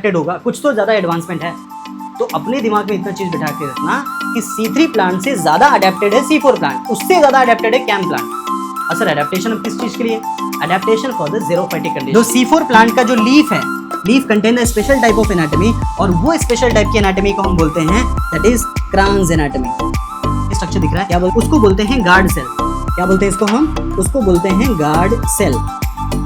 Adapted होगा, कुछ तो ज़्यादा एडवांसमेंट है। तो अपने दिमाग में इतना चीज़ बिठा के रखना कि C3 प्लांट से ज़्यादा अडेप्टेड है C4 प्लांट, उससे ज़्यादा अडेप्टेड है कैम प्लांट। और सर अडेप्टेशन अब किस चीज़ के लिए? Adaptation for the xerophytic condition. जो C4 प्लांट का जो लीफ है, leaf contain a special type of anatomy, और वो स्पेशल टाइप की एनाटॉमी को हम बोलते हैं दैट इज क्रांज एनाटॉमी। स्ट्रक्चर दिख रहा है, क्या बोलते, उसको बोलते हैं गार्ड सेल। क्या बोलते हैं इसको? हम उसको बोलते हैं गार्ड सेल।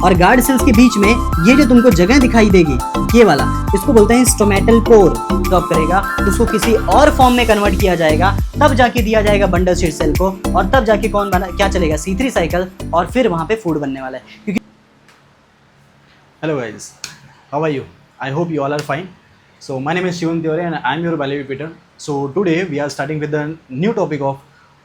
और गार्ड सेल्स के बीच में ये जो तुमको जगह दिखाई देगी, ये वाला, इसको बोलते हैं स्टोमेटल पोर। ड्रॉप करेगा, उसको किसी और फॉर्म में कन्वर्ट किया जाएगा, तब जाके दिया जाएगा बंडल शीट सेल को, और तब जाके कौन बना, क्या चलेगा? C3 साइकिल, और फिर वहां पे फूड बनने वाला है। क्योंकि Hello guys, how are you? I hope you all are fine. So my name is Shivam Tiwari and I am your biology tutor. So today we are starting with the new topic of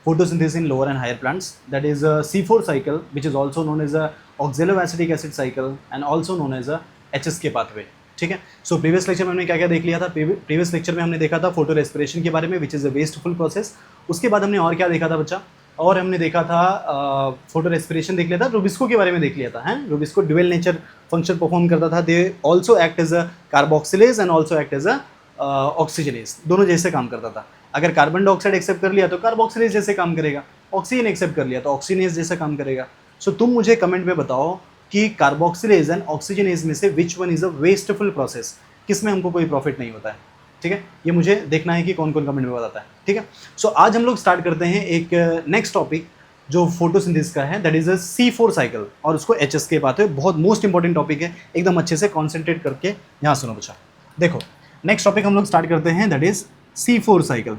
photosynthesis in lower and higher plants, that is a C4 cycle, which is also known as a oxaloacetic acid cycle and also known as a HSK pathway. ठीक है, so previous lecture में हमने क्या क्या देख लिया था? Previous lecture में हमने देखा था फोटो रेस्पिरेशन के बारे में, which is a wasteful process. उसके बाद हमने और क्या देखा था बच्चा? और हमने देखा था फोटो रेस्पिरेशन देख लिया था, रूबिस्को के बारे में देख लिया था। हैं, rubisco dual nature function perform करता था। They also act as a carboxylase and also act as a oxygenase, दोनों जैसे काम करता था। अगर कार्बन डाइऑक्साइड एक्सेप्ट कर लिया तो कार्बोक्सिलेज जैसे काम करेगा, ऑक्सीजन एक्सेप्ट कर लिया तो ऑक्सीजनेज जैसा काम करेगा। सो तुम मुझे कमेंट में बताओ कि कार्बोक्सिलेज एंड ऑक्सीजनेज में से which one is a wasteful process, किसमें हमको कोई प्रॉफिट नहीं होता है। ठीक है, ये मुझे देखना है कि कौन कौन कमेंट में बताता है। ठीक है, सो आज हम लोग स्टार्ट करते हैं एक नेक्स्ट टॉपिक जो फोटोसिंथेसिस का है, that is a C4 cycle, और उसको HSK पाथवे। बहुत मोस्ट इंपॉर्टेंट टॉपिक है, एकदम अच्छे से कॉन्सेंट्रेट करके यहाँ सुनो बच्चा। देखो नेक्स्ट टॉपिक हम लोग स्टार्ट करते हैं, that is C4 cycle.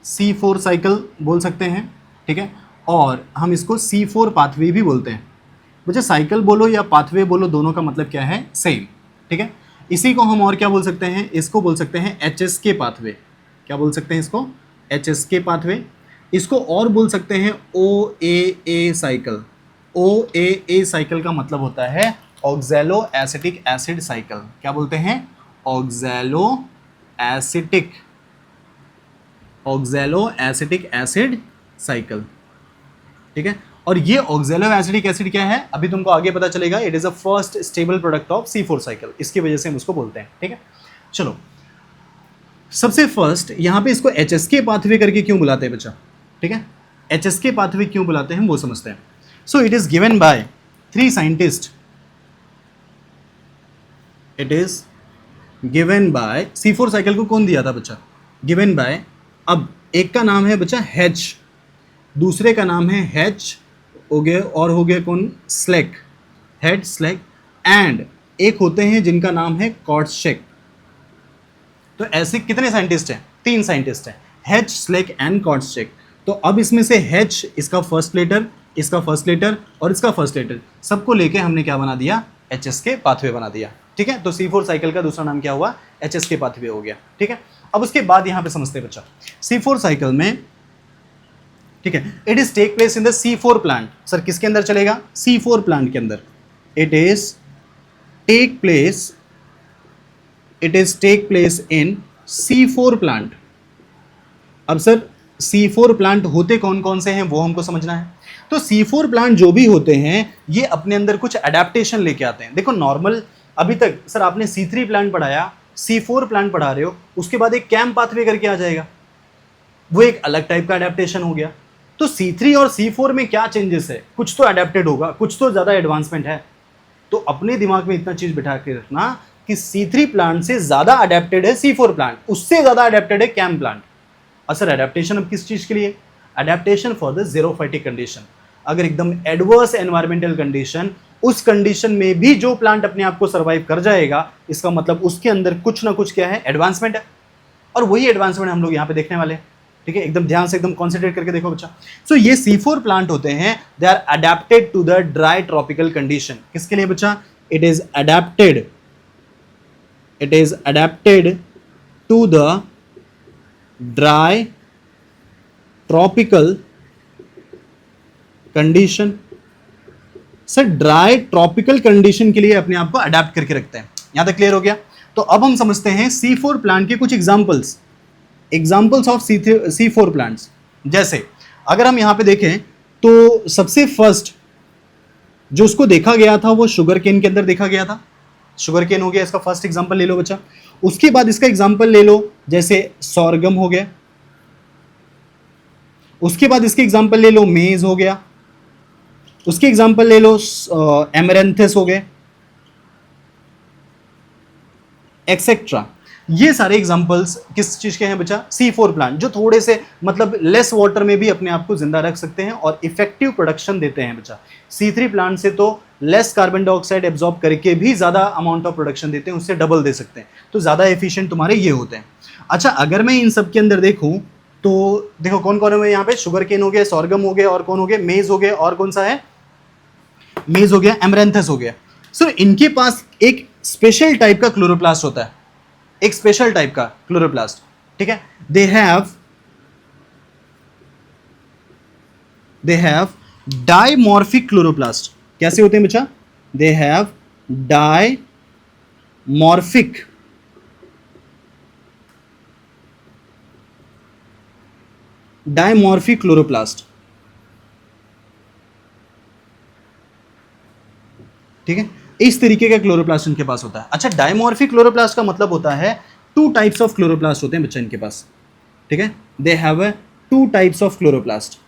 C4 cycle बोल सकते हैं, ठीक है, और हम इसको C4 पाथवे भी बोलते हैं। बच्चा साइकिल बोलो या पाथवे बोलो, दोनों का मतलब क्या है? सेम। ठीक है, इसी को हम और क्या बोल सकते हैं? इसको बोल सकते हैं HSK पाथवे। क्या बोल सकते हैं इसको? HSK pathway. इसको और बोल सकते हैं OAA साइकिल। OAA साइकिल का मतलब होता है ऑक्सैलो एसिटिक एसिड साइकिल। क्या बोलते हैं? Oxalo acetic acid cycle. ठीक है, और ये ऑक्सैलो एसिटिक एसिड क्या है अभी तुमको आगे पता चलेगा। It is a first stable product of C4 cycle, इसकी वजह से हम उसको बोलते हैं। ठीक है, चलो सबसे फर्स्ट यहाँ पे इसको HSK पाथवे करके क्यों बुलाते हैं बच्चा? ठीक है, HSK पाथवे क्यों बुलाते हैं वो समझते हैं। सो it is given by 3 scientist. It is given by C4 cycle को कौन दिया था बच्चा? गिवन बाय, अब एक का नाम है बच्चा H, दूसरे का नाम है H हो गए, और हो गए कौन? स्लेक, हेड स्लेक, एंड एक होते हैं जिनका नाम है कॉर्टशेक। तो ऐसे कितने साइंटिस्ट हैं? 3 साइंटिस्ट हैं, H, स्लेक एंड कॉर्टशेक। तो अब इसमें से H, इसका फर्स्ट लेटर, इसका फर्स्ट लेटर और इसका फर्स्ट लेटर, सबको लेके हमने क्या बना दिया? HSK पाथवे बना दिया। ठीक है, तो C4 साइकिल का दूसरा नाम क्या हुआ? HSK पाथवे हो गया। ठीक है, अब उसके बाद यहाँ पे समझते हैं बच्चा, C4 साइकिल में, ठीक है, it is take place in the C4 plant. Sir किसके अंदर चलेगा? C4 प्लांट के अंदर। It is take place in C4 plant. अब सर C4 प्लांट होते कौन कौन से हैं वो हमको समझना है। तो C4 प्लांट जो भी होते हैं ये अपने अंदर कुछ अडेप्टेशन लेके आते हैं। देखो नॉर्मल अभी तक सर आपने C3 प्लांट पढ़ाया, C4 प्लांट पढ़ा रहे हो, उसके बाद एक कैम पाथवे करके आ जाएगा, वो एक अलग टाइप का अडेप्टेशन हो गया। तो C3 और C4 में क्या चेंजेस है? कुछ तो अडेप्टेड होगा, कुछ तो ज़्यादा एडवांसमेंट है। तो अपने दिमाग में इतना चीज़ बिठा के रखना कि C3 प्लांट से ज़्यादा अडेप्टेड है C4 प्लांट, उससे ज़्यादा अडेप्टेड है कैम प्लांट। और सर अडेप्टेशन अब किस चीज़ के लिए? Adaptation for the xerophytic condition. अगर एकदम एडवर्स एनवायरमेंटल कंडीशन, उस कंडीशन में भी जो प्लांट अपने आप को सर्वाइव कर जाएगा, इसका मतलब उसके अंदर कुछ ना कुछ क्या है? एडवांसमेंट है। और वही एडवांसमेंट हम लोग यहाँ पे देखने वाले हैं। ठीक है, एकदम ध्यान से एकदम कॉन्सेंट्रेट करके देखो बच्चा। सो ये C4 प्लांट होते हैं, they are adapted to the dry tropical condition. किसके लिए बच्चा? It is adapted to the dry tropical condition. Sir dry tropical condition के लिए अपने आप को अडेप्ट करके रखते हैं। यहां तक क्लियर हो गया? तो अब हम समझते हैं C4 प्लांट के कुछ एग्जाम्पल्स ऑफ C4 प्लांट्स। जैसे अगर हम यहाँ पे देखें तो सबसे फर्स्ट जो उसको देखा गया था वो शुगर केन के अंदर देखा गया था। शुगर केन हो गया, इसका फर्स्ट एग्जांपल ले लो बच्चा। उसके बाद इसका एग्जांपल ले लो जैसे सॉर्गम हो गया, उसके बाद इसके एग्जांपल ले लो मेज हो गया, उसके एग्जांपल ले लो एमरेंथस हो गए, एक्सेट्रा। ये सारे एग्जांपल्स किस चीज के हैं बच्चा? C4 प्लांट, जो थोड़े से मतलब लेस वाटर में भी अपने आप को जिंदा रख सकते हैं और इफेक्टिव प्रोडक्शन देते हैं बच्चा। C3 प्लांट से तो लेस कार्बन डाइऑक्साइड एब्जॉर्ब करके भी ज्यादा अमाउंट ऑफ प्रोडक्शन देते हैं, उससे डबल दे सकते हैं, तो ज्यादा एफिशिएंट तुम्हारे ये होते हैं। अच्छा, अगर मैं इन सब के अंदर देखूं तो देखो कौन कौन है यहाँ पे? शुगर केन हो गया, सॉर्गम हो गया, और कौन हो गया? मेज हो गया, और कौन सा है? मेज हो गया, एमरेंथस हो गया। सो इनके पास एक स्पेशल टाइप का क्लोरोप्लास्ट होता है, एक स्पेशल टाइप का क्लोरोप्लास्ट, ठीक है। They have dimorphic chloroplast. कैसे होते हैं बच्चा? दे हैव डाइमॉर्फिक क्लोरोप्लास्ट, ठीक है। इस तरीके का क्लोरोप्लास्ट इनके पास होता है। अच्छा, डाइमॉर्फिक क्लोरोप्लास्ट का मतलब होता है टू टाइप्स ऑफ क्लोरोप्लास्ट होते हैं बच्चा इनके पास, ठीक है। They have two types of chloroplast,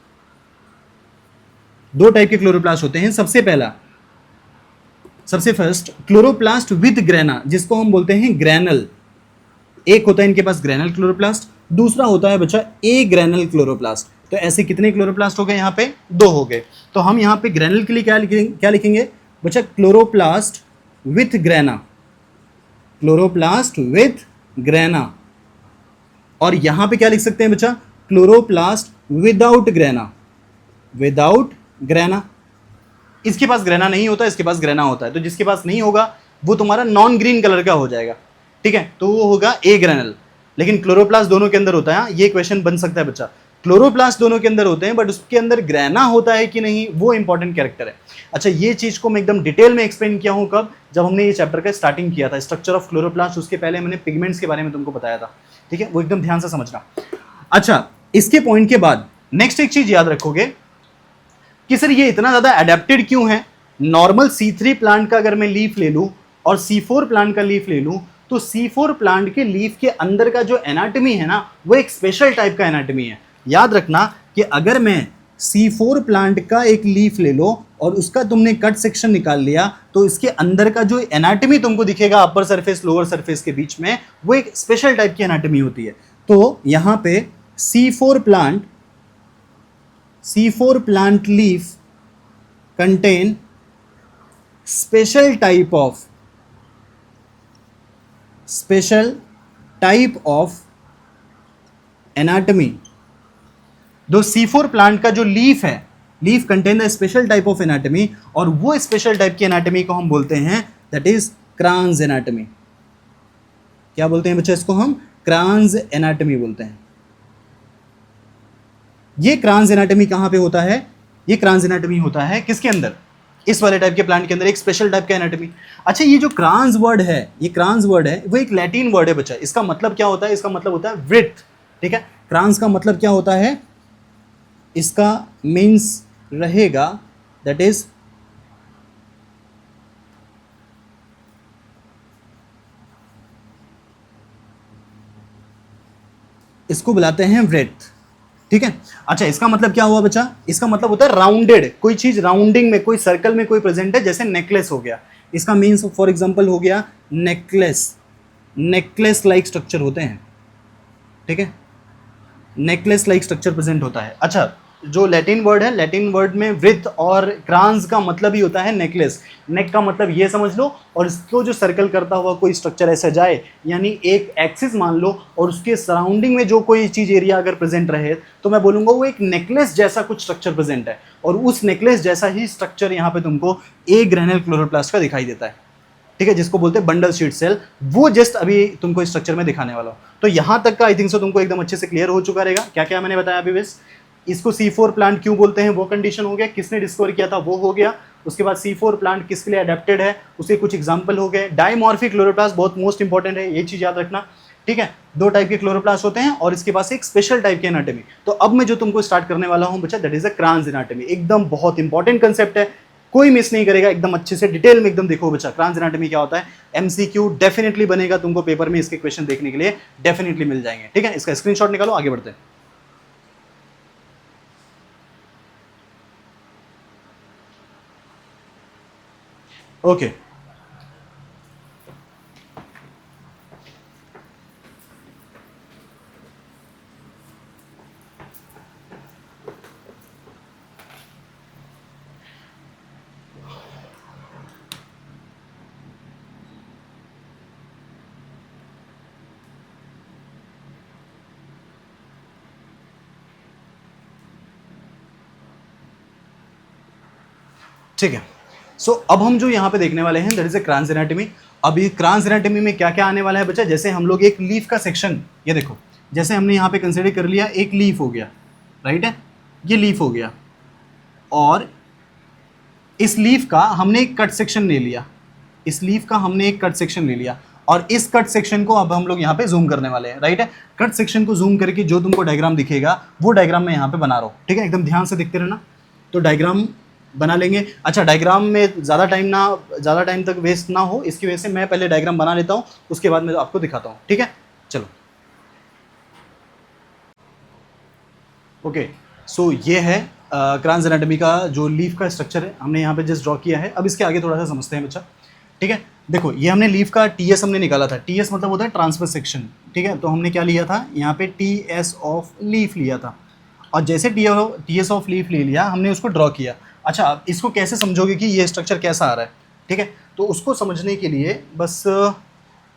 दो टाइप के क्लोरोप्लास्ट होते हैं। सबसे फर्स्ट क्लोरोप्लास्ट विद ग्रेना, जिसको हम बोलते हैं ग्रैनल। एक होता है इनके पास ग्रैनल क्लोरोप्लास्ट, दूसरा होता है बच्चा ए ग्रैनल क्लोरोप्लास्ट। तो ऐसे कितने क्लोरोप्लास्ट हो गए? यहाँ पे दो हो गए। तो हम यहाँ पे ग्रैनल के लिए क्या लिखेंगे बच्चा? Chloroplast with grana, chloroplast with grana. और यहां पे क्या लिख सकते हैं बच्चा? Chloroplast without grana. इसके पास ग्रेना नहीं होता, इसके पास ग्रेना होता है। तो जिसके पास नहीं होगा वो तुम्हारा नॉन ग्रीन कलर का हो जाएगा, ठीक है, तो वो होगा ए ग्रेनल। लेकिन क्लोरोप्लास्ट दोनों के अंदर होता है, ये क्वेश्चन बन सकता है बच्चा। क्लोरोप्लास्ट दोनों के अंदर होते हैं, बट उसके अंदर ग्रेना होता है कि नहीं, वो इंपॉर्टेंट कैरेक्टर है। अच्छा, ये चीज को मैं एकदम डिटेल में एक्सप्लेन किया हूं कब? जब हमने ये चैप्टर का स्टार्टिंग किया था, स्ट्रक्चर ऑफ क्लोरोप्लास्ट। उसके पहले मैंने पिगमेंट्स के बारे में तुमको बताया था, ठीक है, वो एकदम ध्यान से समझना। अच्छा, इसके पॉइंट के बाद नेक्स्ट एक चीज याद रखोगे कि सर ये इतना ज्यादा अडेप्टेड क्यों है? नॉर्मल C3 प्लांट का अगर मैं लीफ ले लूं और C4 प्लांट का लीफ ले लूं, तो C4 प्लांट के लीफ के अंदर का जो एनाटॉमी है ना, वो एक स्पेशल टाइप का एनाटॉमी है। याद रखना कि अगर मैं C4 प्लांट का एक लीफ ले लो और उसका तुमने कट सेक्शन निकाल लिया, तो इसके अंदर का जो एनाटॉमी तुमको दिखेगा अपर सरफेस लोअर सरफेस के बीच में, वो एक स्पेशल टाइप की एनाटॉमी होती है। तो यहां पे C4 plant leaf contain special type of anatomy. दो C4 प्लांट का जो लीफ है, leaf contain the special type of anatomy, और वो स्पेशल टाइप की एनाटॉमी को हम बोलते हैं दैट इज क्रान्स एनाटॉमी। क्या बोलते हैं बच्चे? इसको हम क्रान्स एनाटॉमी बोलते हैं। ये क्रान्स एनाटॉमी कहां पे होता है? ये क्रान्स एनाटॉमी होता है किसके अंदर? इस वाले टाइप के प्लांट के अंदर, एक स्पेशल टाइप का एनाटॉमी। अच्छा, ये जो क्रान्स वर्ड है, ये क्रान्स वर्ड है, वो एक लैटिन वर्ड है बच्चा। इसका मतलब क्या होता है? इसका मतलब होता है विड्थ, ठीक है। क्रान्स का मतलब क्या होता है? इसका मीन्स रहेगा दैट इज इसको बुलाते हैं ब्रेथ, ठीक है। अच्छा, इसका मतलब क्या हुआ बच्चा? इसका मतलब होता है राउंडेड, कोई चीज राउंडिंग में, कोई सर्कल में कोई प्रेजेंट है, जैसे नेकलेस हो गया। इसका मीन्स फॉर एग्जांपल हो गया नेकलेस लाइक स्ट्रक्चर होते हैं, ठीक है, नेकलेस लाइक स्ट्रक्चर प्रेजेंट होता है। अच्छा, जो लैटिन वर्ड है, लैटिन वर्ड में वृत्त और क्रांस का मतलब ही होता है नेकलेस। नेक का मतलब ये समझ लो, और इसको जो सर्कल करता हुआ कोई स्ट्रक्चर ऐसे जाए, यानी एक एक्सिस मान लो, और उसके सराउंडिंग में जो कोई चीज एरिया अगर प्रेजेंट रहे, तो मैं बोलूंगा वो एक नेकलेस जैसा कुछ स्ट्रक्चर प्रेजेंट है। और उस नेकलेस जैसा ही स्ट्रक्चर यहाँ पे तुमको ए ग्रेनुल क्लोरोप्लास्ट का दिखाई देता है, ठीक है, जिसको बोलते हैं बंडल शीट सेल। वो जस्ट अभी तुमको स्ट्रक्चर में दिखाने वाला हूँ। तो यहाँ तक का आई थिंक सो तुमको एकदम अच्छे से क्लियर हो चुका रहेगा। क्या क्या मैंने बताया अभी बस। इसको C4 प्लांट क्यों बोलते हैं वो कंडीशन हो गया, किसने डिस्कवर किया था वो हो गया। उसके बाद C4 प्लांट किसके लिए अडेप्टेड है, उसके कुछ एग्जांपल हो गए। डाइमॉर्फिक क्लोरोप्लास्ट बहुत मोस्ट इंपॉर्टेंट है, ये चीज याद रखना, ठीक है। दो टाइप के क्लोरोप्लास्ट होते हैं और इसके पास एक स्पेशल टाइप की एनाटॉमी। तो अब मैं जो तुमको स्टार्ट करने वाला हूं बच्चा, that is a cross anatomy. एकदम बहुत इंपॉर्टेंट कंसेप्ट है, कोई मिस नहीं करेगा, एकदम अच्छे से डिटेल में एकदम देखो बच्चा क्रांस एनाटॉमी क्या होता है। एमसीक्यू डेफिनेटली बनेगा तुमको पेपर में, इसके क्वेश्चन देखने के लिए डेफिनेटली मिल जाएंगे, ठीक है। इसका स्क्रीनशॉट निकालो, आगे बढ़ते हैं। ओके ठीक है। सो अब हम जो यहाँ पे देखने वाले हैं that is a cross anatomy. अब ये क्रांस एनाटॉमी में क्या क्या आने वाला है बच्चा, जैसे हम लोग एक लीफ का सेक्शन, ये देखो जैसे हमने यहाँ पे कंसिडर कर लिया एक लीफ हो गया, राइट है, ये लीफ हो गया, और इस लीफ का हमने एक कट सेक्शन ले लिया, इस लीफ का हमने एक कट सेक्शन ले लिया, और इस कट सेक्शन को अब हम लोग यहाँ पे जूम करने वाले हैं, राइट है। कट सेक्शन को जूम करके जो तुमको डायग्राम दिखेगा वो डायग्राम मैं यहाँ पे बना रहा हूँ, ठीक है, एकदम ध्यान से देखते रहना। तो डायग्राम बना लेंगे। अच्छा, डायग्राम में ज़्यादा टाइम तक वेस्ट ना हो, इसकी वजह से मैं पहले डायग्राम बना लेता हूँ, उसके बाद मैं आपको दिखाता हूँ, ठीक है। चलो ओके, सो ये है क्रांस एनाटॉमी का जो लीफ का स्ट्रक्चर है, हमने यहाँ पे जस्ट ड्रॉ किया है। अब इसके आगे थोड़ा सा समझते हैं बच्चा, ठीक है। देखो ये हमने लीफ का टीएस हमने निकाला था, टीएस मतलब होता है ट्रांसफर सेक्शन, ठीक है। तो हमने क्या लिया था यहाँ पे टीएस ऑफ लीफ लिया था, और जैसे टीएस ऑफ लीफ ले लिया हमने उसको ड्रॉ किया। अच्छा, अब इसको कैसे समझोगे कि ये स्ट्रक्चर कैसा आ रहा है, ठीक है। तो उसको समझने के लिए बस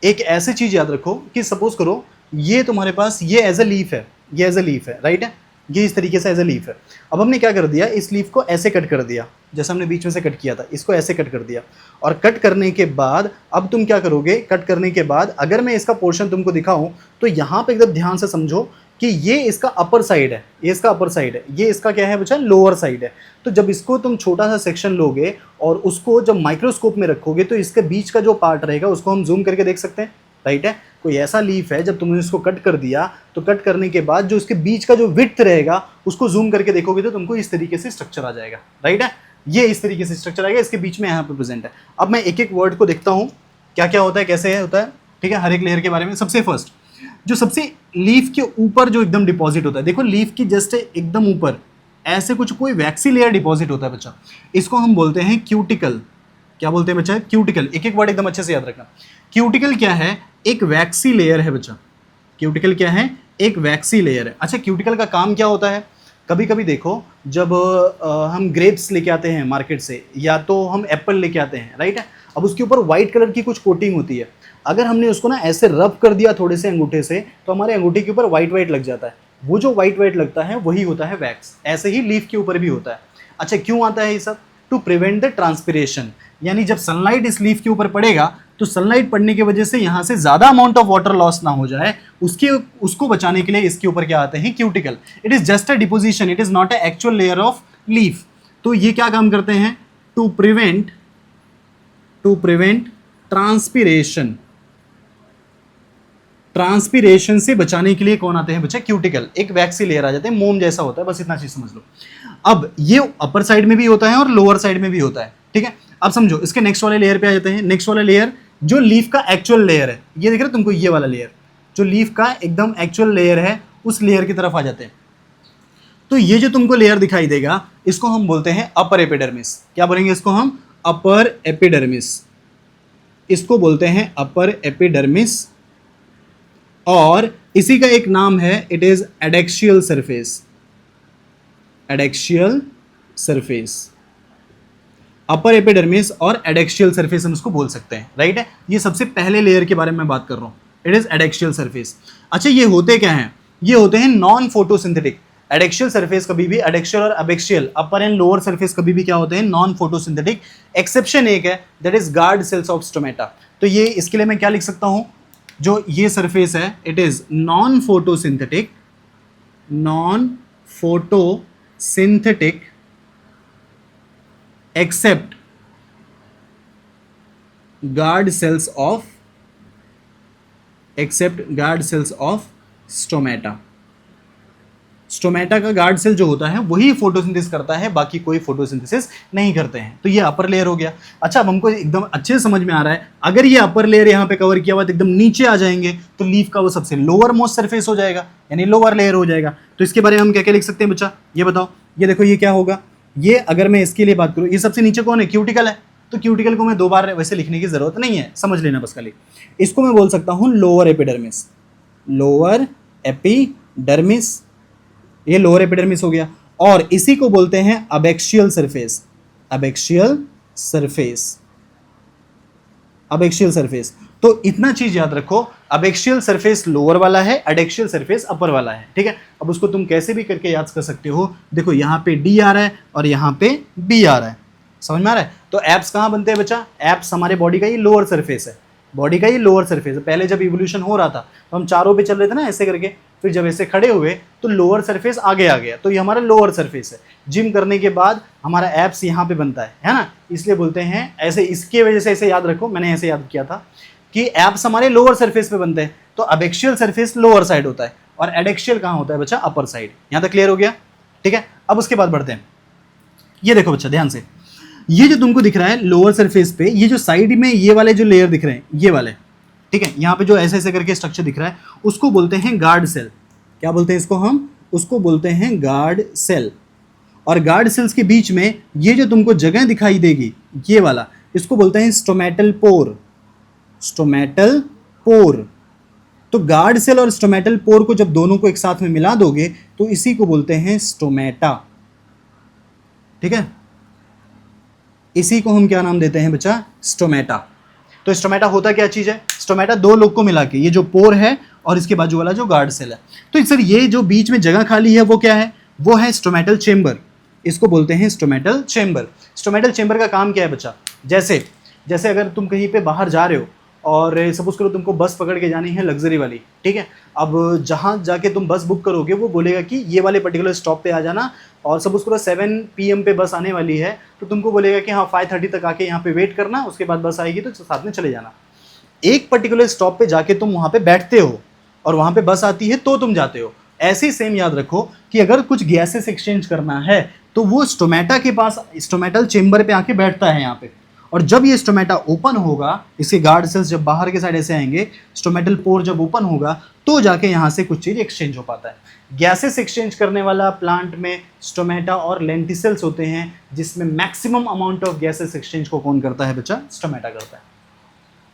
एक ऐसी चीज़ याद रखो कि सपोज करो ये तुम्हारे पास ये एज अ लीफ है, ये एज अ लीफ है, राइट है, ये इस तरीके से एज अ लीफ है। अब हमने क्या कर दिया, इस लीफ को ऐसे कट कर दिया, जैसे हमने बीच में से कट किया था, इसको ऐसे कट कर दिया। और कट करने के बाद अब तुम क्या करोगे, कट करने के बाद अगर मैं इसका पोर्शन तुमको दिखाऊं तो यहाँ पे एकदम ध्यान से समझो कि ये इसका अपर साइड है, ये इसका अपर साइड है, ये इसका क्या है बच्चा, लोअर साइड है। तो जब इसको तुम छोटा सा सेक्शन लोगे और उसको जब माइक्रोस्कोप में रखोगे तो इसके बीच का जो पार्ट रहेगा उसको हम जूम करके देख सकते हैं, राइट है। कोई ऐसा लीफ है, जब तुमने इसको कट कर दिया तो कट करने के बाद जो इसके बीच का जो विड्थ रहेगा उसको जूम करके देखोगे तो तुमको इस तरीके से स्ट्रक्चर आ जाएगा, राइट है। ये इस तरीके से स्ट्रक्चर आएगा, इसके बीच में यहाँ पे प्रेजेंट है। अब मैं एक एक वर्ड को देखता हूँ क्या क्या होता है, कैसे होता है, ठीक है, हर एक लेयर के बारे में। सबसे फर्स्ट जो सबसे लीफ के ऊपर जो एकदम डिपॉजिट होता है, देखो लीफ की जस्ट एकदम ऊपर ऐसे कुछ कोई वैक्सी लेयर डिपॉजिट होता है बच्चा, इसको हम बोलते हैं क्यूटिकल। क्या बोलते हैं बच्चा, क्यूटिकल। एक एक वर्ड एकदम अच्छे से याद रखना। क्यूटिकल क्या है, एक वैक्सी लेयर है बच्चा। क्यूटिकल क्या है, एक वैक्सी लेयर है। अच्छा, क्यूटिकल का काम क्या होता है, कभी कभी देखो जब हम ग्रेप्स लेके आते हैं मार्केट से, या तो हम एप्पल लेके आते हैं, राइट है। अब उसके ऊपर व्हाइट कलर की कुछ कोटिंग होती है, अगर हमने उसको ना ऐसे रब कर दिया थोड़े से अंगूठे से तो हमारे अंगूठे के ऊपर व्हाइट व्हाइट लग जाता है, वो जो व्हाइट व्हाइट लगता है वही होता है वैक्स। ऐसे ही लीफ के ऊपर भी होता है। अच्छा, क्यों आता है ये सब, टू प्रिवेंट द ट्रांसपिरेशन, यानी जब सनलाइट इस लीफ के ऊपर पड़ेगा तो सनलाइट पड़ने की वजह से यहाँ से ज़्यादा अमाउंट ऑफ वाटर लॉस ना हो जाए, उसको बचाने के लिए इसके ऊपर क्या आते हैं, cuticle. It is just a deposition, it is not a actual layer of leaf. तो ये क्या काम करते हैं, टू प्रिवेंट ट्रांसपिरेशन, ट्रांसपिरेशन से बचाने के लिए कौन आते हैं बच्चा, क्यूटिकल। एक वैक्सी लेयर आ जाते हैं, मोम जैसा होता है, बस इतना चीज समझ लो। अब ये अपर साइड में भी होता है और लोअर साइड में भी होता है, ठीक है। अब समझो इसके नेक्स्ट वाले लेयर पे आ जाते हैं। नेक्स्ट वाला लेयर जो लीफ का एक्चुअल लेयर है, ये दिख रहा है तुमको, ये वाला लेयर जो लीफ का एकदम एक्चुअल लेयर है, उस लेयर की तरफ आ जाते हैं। तो ये जो तुमको लेयर दिखाई देगा इसको हम बोलते हैं अपर एपिडर्मिस। क्या बोलेंगे इसको हम, अपर एपिडर्मिस। इसको बोलते हैं अपर एपिडर्मिस, और इसी का एक नाम है, it is adaxial surface. Adaxial surface, upper epidermis और एडेक्शियल सरफेस हम इसको बोल सकते हैं, राइट है। ये सबसे पहले लेयर के बारे में बात कर रहा हूं, इट इज एडेक्शियल सरफेस। अच्छा, ये होते क्या हैं, ये होते हैं नॉन फोटोसिंथेटिक। एडेक्शियल सरफेस कभी भी, एडेक्शियल और एबेक्शियल, अपर एंड लोअर सरफेस कभी भी क्या होते हैं, नॉन फोटोसिंथेटिक। एक्सेप्शन एक है, that is guard cells of stomata. तो ये इसके लिए मैं क्या लिख सकता हूं, जो ये सरफेस है it is non photosynthetic, non photosynthetic except guard cells of stomata. Stomata का गार्ड सेल जो होता है वही फोटोसिंथेसिस करता है, बाकी कोई फोटोसिंथेसिस नहीं करते हैं। तो ये अपर लेयर हो गया। अच्छा, अब हमको एकदम अच्छे से समझ में आ रहा है, अगर ये अपर लेयर यहाँ पे कवर किया हुआ तो एकदम नीचे आ जाएंगे तो लीफ का वो सबसे लोअर मोस्ट सरफेस हो जाएगा, यानी लोअर लेयर हो जाएगा। तो इसके बारे में हम क्या क्या लिख सकते हैं बच्चा, ये बताओ। ये देखो ये क्या होगा, ये अगर मैं इसके लिए बात करूँ, ये सबसे नीचे कौन है, क्यूटिकल है। तो क्यूटिकल को मैं 2 बार वैसे लिखने की जरूरत नहीं है, समझ लेना बस खाली। इसको मैं बोल सकता हूँ लोअर एपिडर्मिस, लोअर एपिडर्मिस, ये लोअर एपिडर्मिस हो गया। और इसी को बोलते हैं abaxial surface, abaxial surface, abaxial surface. तो इतना चीज याद रखो, अबैक्सियल सरफेस लोअर वाला है, एडैक्सियल सरफेस अपर वाला है, ठीक है। अब उसको तुम कैसे भी करके याद कर सकते हो। देखो यहाँ पे डी आ रहा है और यहाँ पे बी आ रहा है, समझ में आ रहा है। तो एप्स कहाँ बनते हैं बच्चा, एप्स हमारे बॉडी का ही लोअर सरफेस है, बॉडी का ही लोअर सरफेस है। पहले जब इवोल्यूशन हो रहा था तो हम चारों पे चल रहे थे ना ऐसे करके, फिर जब ऐसे खड़े हुए तो लोअर सरफेस आगे आ गया, तो ये हमारा लोअर सरफेस है। जिम करने के बाद हमारा एप्स यहाँ पे बनता है ना, इसलिए बोलते हैं ऐसे, इसके वजह से ऐसे याद रखो, मैंने ऐसे याद किया था कि एप्स हमारे लोअर सरफेस पे बनते हैं। तो अबैक्सियल सरफेस लोअर साइड होता है और एडैक्सियल कहाँ होता है बच्चा, अपर साइड। यहाँ तक क्लियर हो गया, ठीक है। अब उसके बाद बढ़ते हैं, ये देखो बच्चा ध्यान से, ये जो तुमको दिख रहा है लोअर सरफेस पे, ये जो साइड में ये वाले जो लेयर दिख रहे हैं, ये वाले, ठीक है, यहाँ पे जो ऐसे ऐसे करके स्ट्रक्चर दिख रहा है उसको बोलते हैं गार्ड सेल। क्या बोलते हैं इसको हम, उसको बोलते हैं गार्ड सेल। और गार्ड सेल्स के बीच में ये जो तुमको जगह दिखाई देगी, ये वाला, इसको बोलते हैं स्टोमेटल पोर, स्टोमेटल पोर। तो गार्ड सेल और स्टोमेटल पोर को जब दोनों को एक साथ में मिला दोगे तो इसी को बोलते हैं स्टोमेटा, ठीक है। इसी को हम क्या नाम देते हैं बच्चा, स्टोमेटा। तो स्टोमेटा होता क्या चीज है, स्टोमेटा 2 लोग को मिला के, ये जो पोर है और इसके बाजू वाला जो गार्ड सेल है। तो सर ये जो बीच में जगह खाली है वो क्या है, वो है स्टोमेटल चेंबर, इसको बोलते हैं स्टोमेटल चेंबर। स्टोमेटल चेंबर का काम क्या है बच्चा, जैसे जैसे अगर तुम कहीं पे बाहर जा रहे हो और सपोज करो तुमको बस पकड़ के जानी है लग्जरी वाली, ठीक है। अब जहाँ जाके तुम बस बुक करोगे वो बोलेगा कि ये वाले पर्टिकुलर स्टॉप पे आ जाना, और सपोज करो 7 PM पे बस आने वाली है, तो तुमको बोलेगा कि हाँ 5:30 तक आके यहाँ पे वेट करना, उसके बाद बस आएगी तो साथ में चले जाना। एक पर्टिकुलर स्टॉप पे जाके तुम वहाँ पे बैठते हो और वहाँ पे बस आती है तो तुम जाते हो। ऐसे ही सेम याद रखो कि अगर कुछ गैसेस एक्सचेंज करना है तो वो स्टोमेटा के पास, स्टोमेटल चेंबर पे आके बैठता है यहाँ पे, और जब ये स्टोमेटा ओपन होगा, इसके गार्ड सेल्स जब बाहर के साइड ऐसे आएंगे, स्टोमेटल पोर जब ओपन होगा तो जाके यहाँ से कुछ चीज़ एक्सचेंज हो पाता है। गैसेस एक्सचेंज करने वाला प्लांट में स्टोमेटा और लेंटिसेल्स होते हैं, जिसमें maximum amount of gases exchange को कौन करता है बच्चा, स्टोमेटा करता है।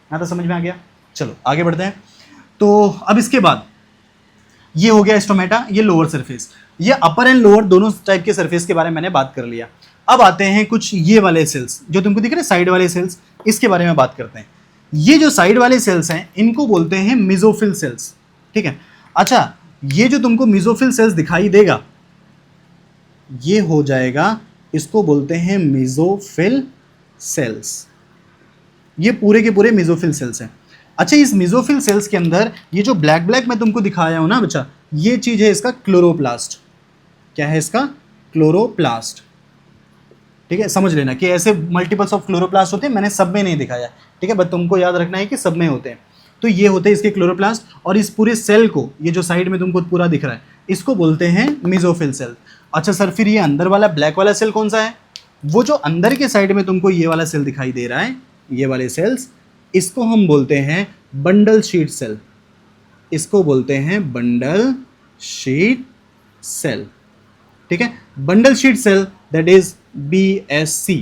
यहाँ तो समझ में आ गया। चलो आगे बढ़ते हैं। तो अब इसके बाद ये हो गया स्टोमेटा, ये लोअर सरफेस, ये अपर एंड लोअर दोनों टाइप के सरफेस के बारे में मैंने बात कर लिया। अब आते हैं कुछ ये वाले सेल्स जो तुमको दिख रहे हैं, साइड वाले सेल्स, इसके बारे में बात करते हैं। ये जो साइड वाले सेल्स हैं इनको बोलते हैं मेसोफिल सेल्स, ठीक है। अच्छा, ये जो तुमको मेसोफिल सेल्स दिखाई देगा ये हो जाएगा, इसको बोलते हैं मेसोफिल सेल्स। ये पूरे के पूरे मेसोफिल सेल्स हैं। अच्छा, इस मेसोफिल सेल्स के अंदर ये जो ब्लैक ब्लैक मैं तुमको दिखाया हूं ना बच्चा, ये चीज है इसका क्लोरोप्लास्ट। क्या है इसका, क्लोरोप्लास्ट, ठीक है। समझ लेना कि ऐसे मल्टीपल्स ऑफ क्लोरोप्लास्ट होते हैं, मैंने सब में नहीं दिखाया, ठीक है, बट तुमको याद रखना है कि सब में होते हैं। तो ये होते हैं इसके क्लोरोप्लास्ट, और इस पूरे सेल को, ये जो साइड में तुमको पूरा दिख रहा है, इसको बोलते हैं मेसोफिल सेल। अच्छा सर, फिर ये अंदर वाला ब्लैक वाला सेल कौन सा है, वो जो अंदर के साइड में तुमको ये वाला सेल दिखाई दे रहा है, ये वाले सेल्स, इसको हम बोलते हैं बंडल शीट सेल, इसको बोलते हैं बंडल शीट सेल, ठीक है। Bundle sheath cell that is BSC,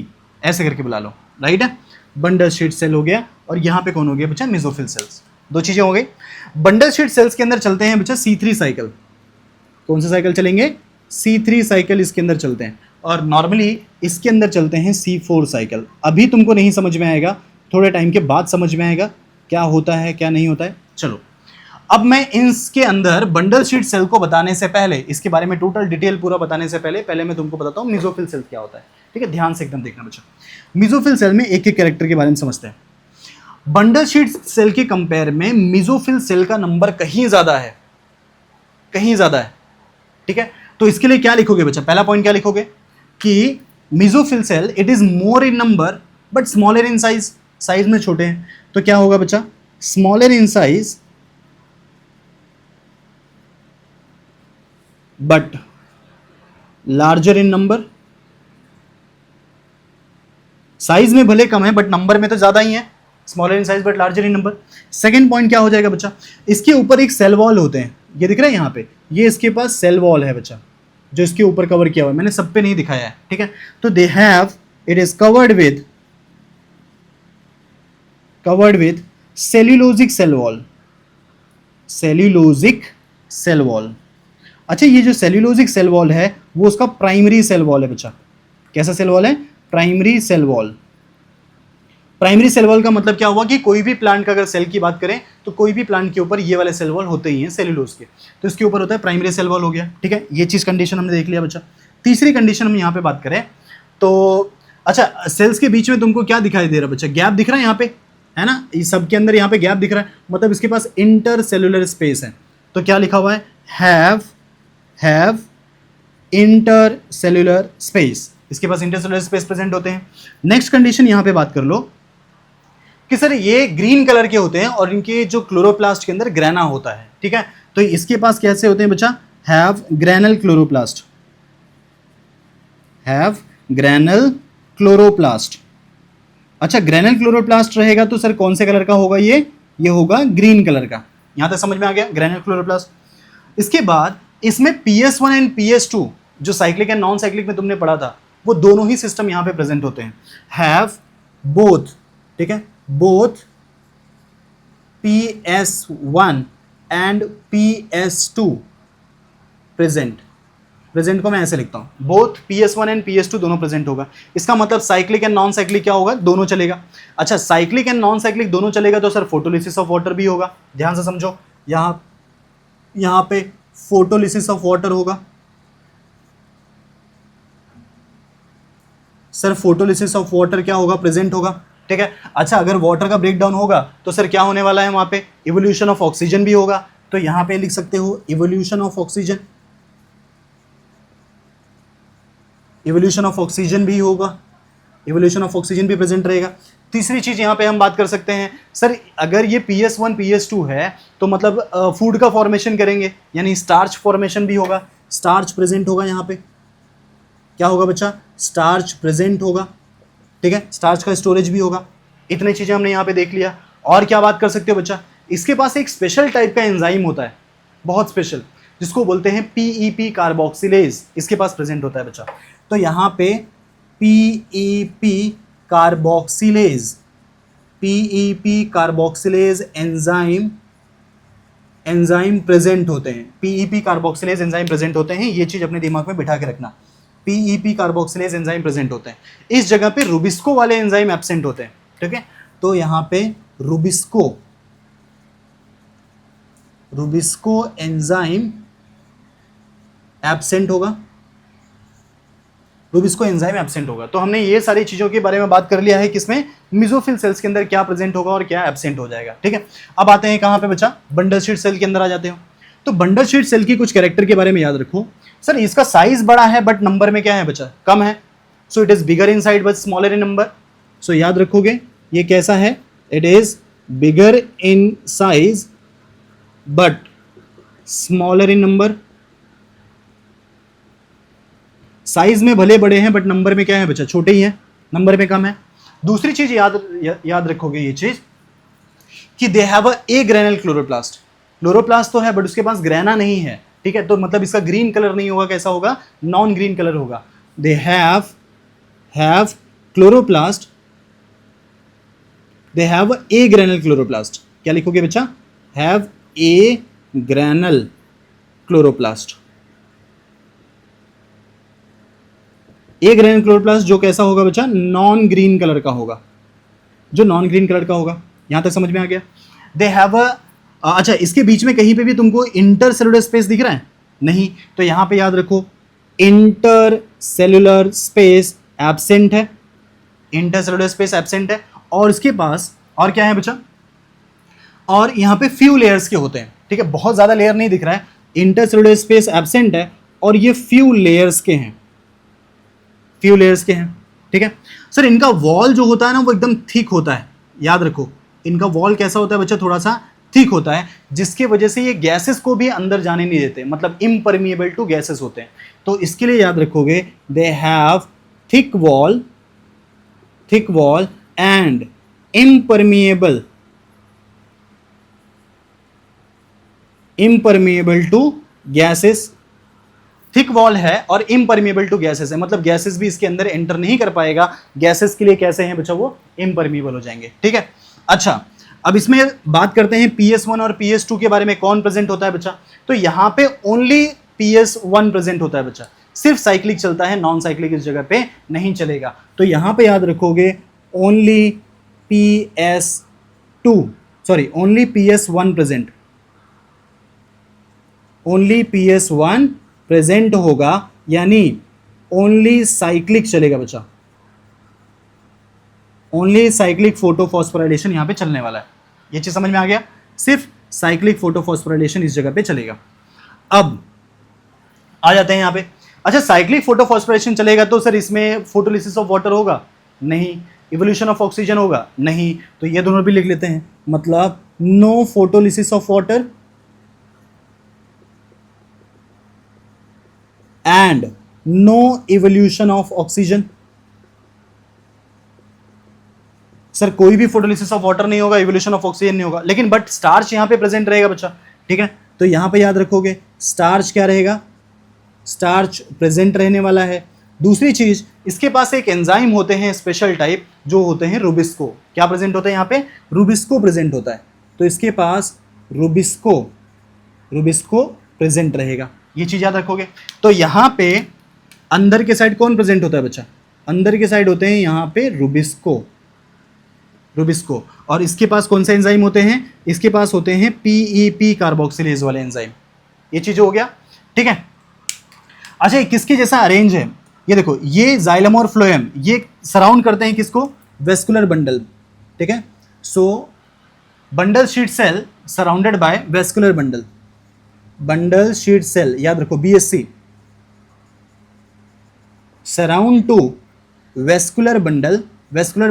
ऐसे करके बुला लो, राइट है। बंडल शीट सेल हो गया, और यहाँ पे कौन हो गया बच्चा, मेसोफिल सेल्स। 2 चीजें हो गई। बंडल शीट सेल्स के अंदर चलते हैं बच्चा C3 साइकिल। कौन सा साइकिल चलेंगे, C3 साइकिल इसके अंदर चलते हैं, और नॉर्मली इसके अंदर चलते हैं C4 साइकिल। अभी तुमको नहीं समझ में आएगा, थोड़े टाइम के बाद समझ में आएगा क्या होता है क्या नहीं होता है। चलो, अब मैं इसके अंदर बंडल शीट सेल को बताने से पहले, इसके बारे में टोटल डिटेल पूरा बताने से पहले मैं तुमको बताता हूँ मेसोफिल सेल क्या होता है, ठीक है। ध्यान से एकदम देखना बच्चा। मेसोफिल सेल में एक एक कैरेक्टर के बारे में समझते हैं। बंडल शीट सेल के कंपेयर में मेसोफिल सेल का नंबर कहीं ज्यादा है, कहीं ज्यादा है, ठीक है। तो इसके लिए क्या लिखोगे बच्चा, पहला पॉइंट क्या लिखोगे कि mesophyll cell it is more in number but smaller in size, size में छोटे हैं। तो क्या होगा बच्चा, smaller in size but larger in number, size में भले कम है बट नंबर में तो ज्यादा ही है, smaller in size but larger in number. Second point क्या हो जाएगा बच्चा, इसके ऊपर एक सेल वॉल होते हैं, ये दिख रहा है यहाँ पे, ये इसके पास सेल वॉल है बच्चा, जो इसके ऊपर कवर किया हुआ है, मैंने सब पे नहीं दिखाया है, ठीक है। तो they have, it is covered with cellulosic cell wall, cellulosic cell wall. अच्छा, ये जो सेल्यूलोजिक सेल वॉल है वो उसका प्राइमरी सेल वॉल है बच्चा। कैसा सेल वॉल है? Primary cell wall. Primary cell wall का मतलब क्या हुआ कि कोई भी प्लांट का अगर सेल की बात करें तो कोई भी प्लांट के ऊपर ये वाले सेल वॉल होते ही हैं सेल्यूलोज के, तो इसके ऊपर होता है प्राइमरी सेल वॉल, हो गया, ठीक है। ये चीज कंडीशन हमने देख लिया बच्चा। तीसरी कंडीशन हम यहाँ पे बात करें तो अच्छा, सेल्स के बीच में तुमको क्या दिखाई दे रहा है बच्चा? गैप दिख रहा है यहाँ पे, है ना, इस सब के अंदर यहाँ पे गैप दिख रहा है, मतलब इसके पास इंटर सेलुलर स्पेस है। तो क्या लिखा हुआ है? हैव इंटर सेलुलर स्पेस, इसके पास इंटर सेलुलर स्पेस प्रेजेंट होते हैं। नेक्स्ट कंडीशन यहाँ पे बात कर लो कि सर ये ग्रीन कलर के होते हैं और इनके जो क्लोरोप्लास्ट के अंदर ग्रेना होता है, ठीक है। तो इसके पास कैसे होते हैं बच्चा? Have granal chloroplast, have granal chloroplast. अच्छा, ग्रेनल क्लोरोप्लास्ट रहेगा तो सर कौन से कलर का होगा? ये होगा ग्रीन कलर का। यहां तक समझ में आ गया, ग्रेनल क्लोरोप्लास्ट। इसके बाद इसमें PS1 एंड PS2 जो साइक्लिक एंड नॉन साइक्लिक में तुमने पढ़ा था, वो दोनों ही सिस्टम यहां पे प्रेजेंट होते हैं। हैव बोथ, ठीक है, both PS1 and PS2 present. Present को मैं ऐसे लिखता हूं, बोथ PS1 एंड PS2 दोनों प्रेजेंट होगा। इसका मतलब साइक्लिक एंड नॉन साइक्लिक क्या होगा? दोनों चलेगा। अच्छा, साइक्लिक एंड नॉन साइक्लिक दोनों चलेगा तो सर फोटोलिसिस ऑफ वाटर भी होगा। ध्यान से समझो, यहां पे फोटोलिसिस ऑफ वाटर होगा। सर फोटोलिसिस ऑफ वाटर क्या होगा? प्रेजेंट होगा, ठीक है। अच्छा, अगर वाटर का ब्रेकडाउन होगा तो सर क्या होने वाला है वहां पे? इवोल्यूशन ऑफ ऑक्सीजन भी होगा। तो यहां पे लिख सकते हो evolution of oxygen, evolution of oxygen भी होगा, इवोल्यूशन ऑफ ऑक्सीजन भी प्रेजेंट रहेगा। तीसरी चीज यहां पे हम बात कर सकते हैं, सर अगर ये PS1 PS2 है तो मतलब फूड का फॉर्मेशन करेंगे, यानी स्टार्च फॉर्मेशन भी होगा, स्टार्च प्रेजेंट होगा। यहां पे क्या होगा बच्चा? स्टार्च प्रेजेंट होगा, ठीक है, स्टार्च का स्टोरेज भी होगा। इतनी चीजें हमने यहाँ पे देख लिया। और क्या बात कर सकते हो बच्चा? इसके पास एक स्पेशल टाइप का एंजाइम होता है, बहुत स्पेशल, जिसको बोलते हैं PEP कार्बोक्सिलेज, इसके पास प्रेजेंट होता है बच्चा। तो यहाँ पे PEP carboxylase, PEP carboxylase enzyme present होते हैं, PEP कार्बोक्सिलेज एंजाइम प्रेजेंट होते हैं। ये चीज अपने दिमाग में बिठा के रखना, PEP कार्बोक्सिलेज एंजाइम प्रेजेंट होते हैं। इस जगह पे रुबिस्को वाले एंजाइम एब्सेंट होते हैं, ठीक है। तो यहां पे रुबिस्को एंजाइम एब्सेंट होगा, रुबिस्को एंजाइम एब्सेंट होगा। तो हमने ये सारी चीजों के बारे में बात कर लिया है, किसमें? मेसोफिल सेल्स के अंदर क्या प्रेजेंट होगा और क्या एब्सेंट हो जाएगा, ठीक है। अब आते हैं कहां पे बच्चा? बंडल शीट सेल के अंदर आ जाते हो। तो बंडल शीट सेल की कुछ कैरेक्टर के बारे में याद रखो। सर इसका साइज बड़ा है बट नंबर में क्या है बच्चा? कम है। So it is bigger in size but smaller in number. So याद रखोगे ये कैसा है? It is bigger in size but smaller in number. Size में भले बड़े हैं बट नंबर में क्या है बच्चा? छोटे ही हैं, नंबर में कम है। दूसरी चीज याद रखोगे ये चीज कि they have a granal chloroplast. Chloroplast तो है बट उसके पास ग्रेना नहीं है, ठीक है। तो मतलब इसका ग्रीन कलर नहीं होगा, कैसा होगा? नॉन ग्रीन कलर होगा। They have chloroplast, they have a granal chloroplast. क्या लिखोगे बच्चा? Have a granal chloroplast. A granal chloroplast जो कैसा होगा बच्चा? नॉन ग्रीन कलर का होगा, जो नॉन ग्रीन कलर का होगा। यहां तक समझ में आ गया? दे हैव अच्छा, इसके बीच में कहीं पे भी तुमको इंटर सेलुलर स्पेस दिख रहा है? नहीं। तो यहां पे याद रखो इंटर सेलुलर स्पेस एब्सेंट है, इंटर सेलुलर स्पेस एब्सेंट है। और इसके पास और क्या है बच्चा? और यहां पे फ्यू लेयर्स के होते हैं, ठीक है, बहुत ज्यादा लेयर नहीं दिख रहा है। इंटर सेलुलर स्पेस एब्सेंट है और ये फ्यू लेयर्स के हैं, फ्यू लेयर्स के हैं, ठीक है। सर इनका वॉल जो होता है ना वो एकदम थिक होता है, याद रखो। इनका वॉल कैसा होता है बच्चा? थोड़ा सा थिक होता है, जिसके वजह से ये गैसेस को भी अंदर जाने नहीं देते, मतलब इम्परमिएबल टू गैसेस होते हैं। तो इसके लिए याद रखोगे they have thick wall and impermeable to gases. Thick wall है और इम्परमिएबल टू गैसेस है, मतलब गैसेस भी इसके अंदर एंटर नहीं कर पाएगा। गैसेस के लिए कैसे हैं बच्चा, वो इम्परमिएबल हो जाएंगे। ठीक है, अच्छा अब इसमें बात करते हैं PS1 और PS2 के बारे में। कौन प्रेजेंट होता है बच्चा, तो यहाँ पे ओनली PS1 प्रेजेंट होता है बच्चा, सिर्फ साइक्लिक चलता है, नॉन साइक्लिक इस जगह पे नहीं चलेगा। तो यहाँ पे याद रखोगे only PS1 present, only PS1 present होगा, यानी ओनली साइक्लिक चलेगा बच्चा, ओनली साइक्लिक फोटोफॉस्फोराइलेशन यहाँ पे चलने वाला है। ये चीज समझ में आ गया, सिर्फ साइक्लिक फोटोफॉस्फोराइलेशन इस जगह पे चलेगा। अब आ जाते हैं यहाँ पे, अच्छा साइक्लिक फोटोफॉस्फोराइलेशन चलेगा तो सर इसमें फोटोलिसिस ऑफ वाटर होगा नहीं, इवोल्यूशन ऑफ ऑक्सीजन होगा नहीं, तो ये दोनों भी लिख लेते हैं, मतलब no photolysis of water and no evolution of oxygen. Sir कोई भी फोटोलिसिस ऑफ वाटर नहीं होगा, इवोल्यूशन ऑफ ऑक्सीजन नहीं होगा, लेकिन बट स्टार्च यहां पे प्रेजेंट रहेगा बच्चा। ठीक है, तो यहां पे याद रखोगे स्टार्च क्या रहेगा, स्टार्च प्रेजेंट रहने वाला है। दूसरी चीज, इसके पास एक एंजाइम होते हैं स्पेशल टाइप, जो होते हैं रुबिस्को। क्या प्रेजेंट होता है यहाँ पे, रुबिस्को प्रेजेंट होता है, तो इसके पास रुबिस्को प्रेजेंट रहेगा, ये चीज याद रखोगे। तो यहाँ पे अंदर के साइड कौन प्रेजेंट होता है बच्चा, अंदर के साइड होते हैं यहाँ पे रुबिस्को, और इसके पास कौन से एंजाइम होते हैं, इसके पास होते हैं PEP कार्बोक्सिलेज वाले एंजाइम। ये चीज हो गया, ठीक है। अच्छा ये किसके जैसा अरेंज है, ये देखो, ये जाइलम और फ्लोएम ये सराउंड करते हैं किसको, वेस्कुलर बंडल। ठीक है, so bundle sheath cell surrounded by vascular bundle, bundle sheath cell याद रखो BSC, surround to vascular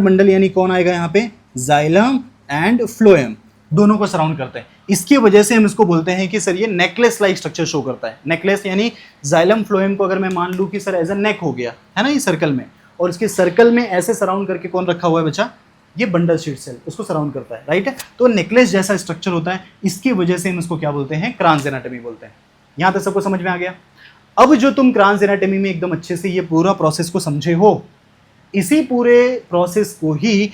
bundle यानी कौन आएगा यहाँ पे, जाइलम एंड फ्लोएम, दोनों को सराउंड करते हैं। इसकी वजह से हम इसको बोलते हैं कि सर ये नेकलेस लाइक स्ट्रक्चर शो करता है। नेकलेस यानी जाइलम फ्लोएम को अगर मैं मान लूं कि सर एज अ नेक हो गया है ना, ये सर्कल में, और इसके सर्कल में ऐसे सराउंड करके कौन रखा हुआ है बच्चा, ये बंडल शीट सेल उसको सराउंड करता है, राइट है। तो नेकलेस जैसा स्ट्रक्चर होता है, इसकी वजह से हम इसको क्या बोलते हैं, क्रांस एनाटॉमी बोलते हैं। यहां तक सबको समझ में आ गया। अब जो तुम क्रांस एनाटॉमी में एकदम अच्छे से ये पूरा प्रोसेस को समझे हो, इसी पूरे प्रोसेस को ही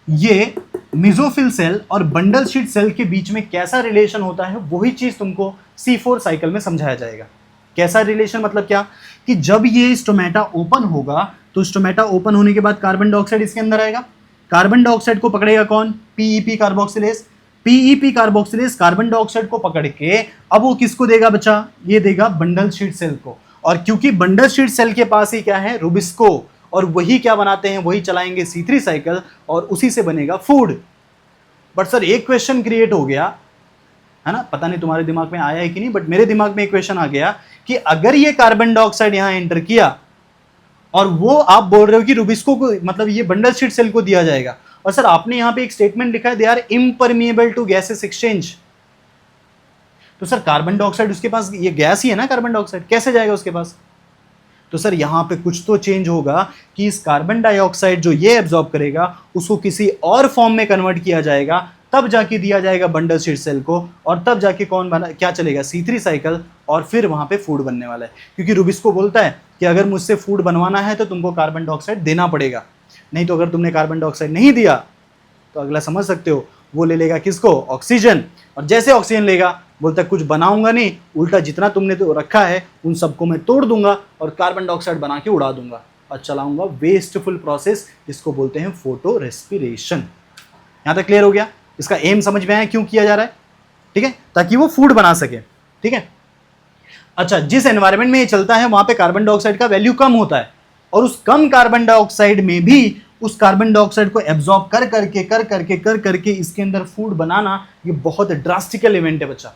ये मेसोफिल सेल और बंडल शीट सेल के बीच में कैसा रिलेशन होता है, वही चीज तुमको C4 साइकिल में समझाया जाएगा। कैसा रिलेशन मतलब क्या, कि जब ये स्टोमेटा ओपन होगा, तो स्टोमेटा ओपन होने के बाद कार्बन डाइऑक्साइड इसके अंदर आएगा, कार्बन डाइऑक्साइड को पकड़ेगा कौन, PEP carboxylase. PEP carboxylase carbon dioxide को पकड़ के अब वो किसको देगा बच्चा, ये देगा बंडल शीट सेल को। और क्योंकि बंडल शीट सेल के पास ही क्या है, रुबिस्को, और वही क्या बनाते हैं, वही चलाएंगे C3 साइकिल, और उसी से बनेगा फूड। बट सर एक क्वेश्चन क्रिएट हो गया है ना, पता नहीं तुम्हारे दिमाग में आया है कि नहीं, बट मेरे दिमाग में एक क्वेश्चन आ गया कि अगर ये कार्बन डाइऑक्साइड यहां एंटर किया और वो आप बोल रहे हो कि रुबिस्को को, मतलब ये बंडल शीट सेल को दिया जाएगा, और सर आपने यहां पे एक स्टेटमेंट लिखा है they are impermeable to gases exchange, तो सर कार्बन डाइऑक्साइड उसके पास, ये गैस ही है ना कार्बन डाइऑक्साइड, कैसे जाएगा उसके पास। तो सर यहां पे कुछ तो चेंज होगा कि इस कार्बन डाइऑक्साइड जो ये एब्जॉर्ब करेगा उसको किसी और फॉर्म में कन्वर्ट किया जाएगा, तब जाके दिया जाएगा बंडल शीट सेल को, और तब जाके कौन बना, क्या चलेगा, C3 साइकिल, और फिर वहां पे फूड बनने वाला है। क्योंकि रुबिस्को बोलता है कि अगर मुझसे फूड बनवाना है तो तुमको कार्बन डाइऑक्साइड देना पड़ेगा, नहीं तो अगर तुमने कार्बन डाइऑक्साइड नहीं दिया तो अगला समझ सकते हो, वो ले लेगा किसको, ऑक्सीजन, और जैसे ऑक्सीजन लेगा बोलता है कुछ बनाऊंगा नहीं, उल्टा जितना तुमने तो रखा है उन सबको मैं तोड़ दूंगा और कार्बन डाइऑक्साइड बना के उड़ा दूंगा और चलाऊंगा वेस्टफुल प्रोसेस, जिसको बोलते हैं फोटो रेस्पिरेशन। यहां तक क्लियर हो गया, इसका एम समझ में आया क्यों किया जा रहा है, ठीक है, ताकि वो फूड बना सके। ठीक है, अच्छा जिस एनवायरनमेंट में ये चलता है वहां पे कार्बन डाइऑक्साइड का वैल्यू कम होता है, और उस कम कार्बन डाइऑक्साइड में भी उस कार्बन डाइऑक्साइड को एब्जॉर्ब कर करके इसके अंदर फूड बनाना, ये बहुत ड्रास्टिकल इवेंट है बच्चा।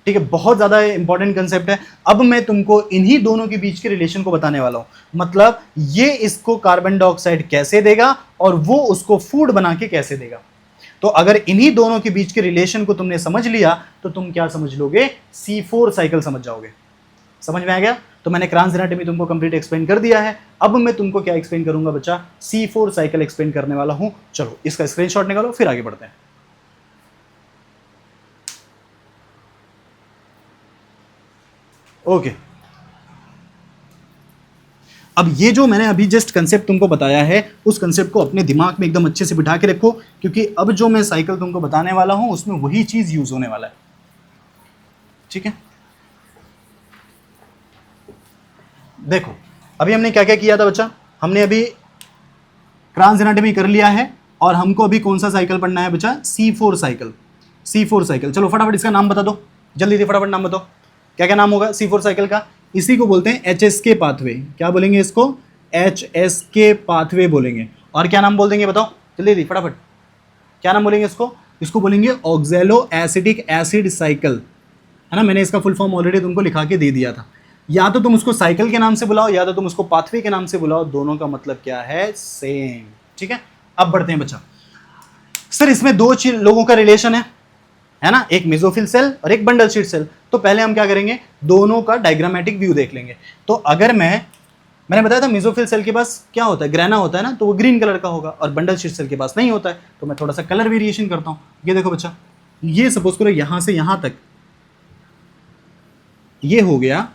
ठीक है, बहुत ज्यादा इंपॉर्टेंट कंसेप्ट है। अब मैं तुमको इन्हीं दोनों के बीच के रिलेशन को बताने वाला हूं, मतलब ये इसको कार्बन डाइऑक्साइड कैसे देगा और वो उसको फूड बना के कैसे देगा। तो अगर इन्हीं दोनों के बीच के रिलेशन को तुमने समझ लिया तो तुम क्या समझ लोगे, C4 साइकिल समझ जाओगे। समझ में आ गया? तो मैंने क्रांस एनाटॉमी तुमको कंप्लीट एक्सप्लेन कर दिया है। अब मैं तुमको क्या एक्सप्लेन करूंगा बच्चा, C4 साइकिल एक्सप्लेन करने वाला हूं। चलो इसका स्क्रीनशॉट निकालो, फिर आगे बढ़ते हैं। ओके, अब ये जो मैंने अभी जस्ट कंसेप्ट तुमको बताया है, उस कंसेप्ट को अपने दिमाग में एकदम अच्छे से बिठा के रखो, क्योंकि अब जो मैं साइकिल तुमको बताने वाला हूं उसमें वही चीज यूज होने वाला है। ठीक है, देखो अभी हमने क्या क्या किया था बच्चा, हमने अभी क्रांस एनाटॉमी कर लिया है और हमको अभी कौन सा साइकिल पढ़ना है बच्चा, C4 साइकिल। C4 साइकिल, चलो फटाफट इसका नाम बता दो, जल्दी से फटाफट नाम बताओ, क्या क्या नाम होगा C4 साइकिल का। इसी को बोलते हैं HSK पाथवे। क्या बोलेंगे इसको, HSK पाथवे बोलेंगे। और क्या नाम बोल देंगे बताओ जल्दी फटाफट, क्या नाम बोलेंगे इसको, इसको बोलेंगे ऑक्सैलो एसिटिक एसिड साइकिल, है ना। मैंने इसका फुल फॉर्म ऑलरेडी तुमको लिखा के दे दिया था। या तो तुम उसको साइकिल के नाम से बुलाओ या तो तुम उसको पाथवे के नाम से बुलाओ, दोनों का मतलब क्या है, सेम। ठीक है, अब बढ़ते हैं बच्चा। सर इसमें दो लोगों का रिलेशन है ना, एक मेसोफिल सेल और एक बंडल शीट सेल। तो पहले हम क्या करेंगे, दोनों का डायग्रामेटिक व्यू देख लेंगे। तो अगर मैंने बताया था मेसोफिल सेल के पास क्या होता है, ग्रेना होता है ना, तो वो ग्रीन कलर का होगा, और बंडल शीट सेल के पास नहीं होता है। तो मैं थोड़ा सा कलर वेरिएशन करता हूं। ये देखो बच्चा, ये सपोज करो यहां से यहां तक ये हो गया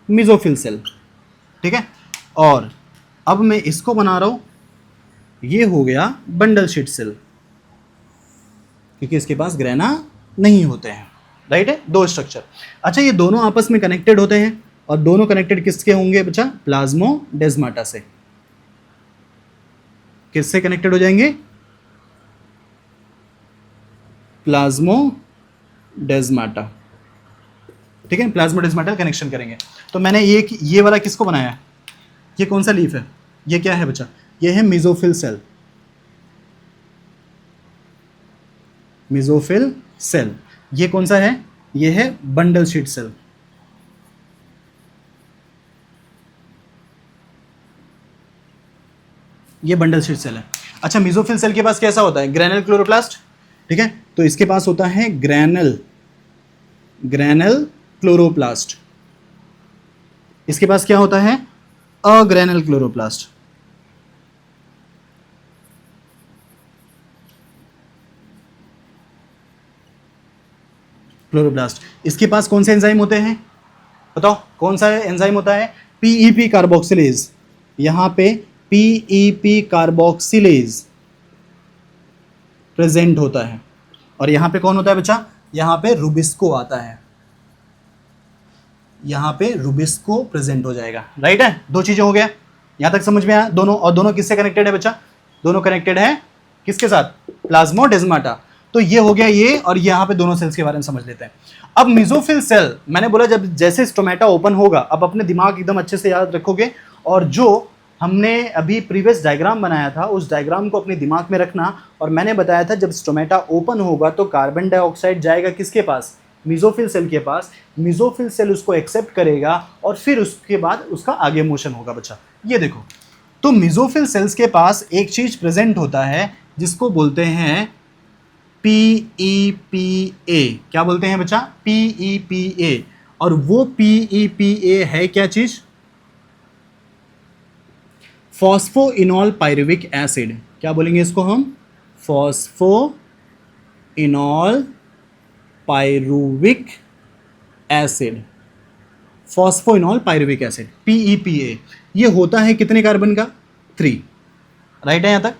मेसोफिल सेल, ठीक है। और अब मैं इसको बना रहा हूं, ये हो गया बंडल शीट सेल, क्योंकि इसके पास ग्रेना नहीं होते हैं, राइट है। दो स्ट्रक्चर। अच्छा, ये दोनों आपस में कनेक्टेड होते हैं, और दोनों कनेक्टेड किसके होंगे बच्चा, प्लाज्मोडेस्माटा से। किससे कनेक्टेड हो जाएंगे, प्लाज्मोडेस्माटा, ठीक है। प्लाज्मोडेस्माटा कनेक्शन करेंगे। तो मैंने ये वाला किसको बनाया है, ये कौन सा लीफ है, ये क्या है बच्चा, ये है मेसोफिल सेल। Mesophyll cell. ये कौन सा है, ये है बंडल शीट सेल। ये बंडल शीट सेल है। अच्छा, मेसोफिल सेल के पास कैसा होता है, ग्रेनल क्लोरोप्लास्ट, ठीक है। तो इसके पास होता है ग्रेनल क्लोरोप्लास्ट। इसके पास क्या होता है, अग्रेनल क्लोरोप्लास्ट। क्लोरोप्लास्ट। इसके पास कौन से एंजाइम होते हैं, बताओ कौन सा एंजाइम होता है, PEP कार्बोक्सिलेज। यहां पे PEP कार्बोक्सिलेज प्रेजेंट होता है। और यहां पे कौन होता है बच्चा, यहां पे रुबिस्को आता है, यहां पे रुबिस्को प्रेजेंट हो जाएगा, राइट है। दो चीजें हो गया, यहां तक समझ में आया दोनों। और दोनों किससे कनेक्टेड है बच्चा, दोनों कनेक्टेड है किसके साथ, प्लाज्मोडेस्माटा। तो ये हो गया ये, और यहाँ पे दोनों सेल्स के बारे में समझ लेते हैं। अब मेसोफिल सेल, मैंने बोला जब जैसे स्टोमेटा ओपन होगा, अब अपने दिमाग एकदम अच्छे से याद रखोगे, और जो हमने अभी प्रीवियस डायग्राम बनाया था उस डायग्राम को अपने दिमाग में रखना। और मैंने बताया था जब स्टोमेटा ओपन होगा तो कार्बन डाइऑक्साइड जाएगा किसके पास, मेसोफिल सेल के पास। मेसोफिल सेल उसको एक्सेप्ट करेगा और फिर उसके बाद उसका आगे मोशन होगा बच्चा। ये देखो, तो मेसोफिल सेल्स के पास एक चीज प्रेजेंट होता है जिसको बोलते हैं PEPA। क्या बोलते हैं बच्चा, PEPA। और वो PEPA है क्या चीज, फॉस्फोइनॉल पायरुविक एसिड। क्या बोलेंगे इसको हम, phosphoenol pyruvic acid. Phosphoenol pyruvic acid PEPA। ये होता है कितने कार्बन का, 3, राइट है यहां तक।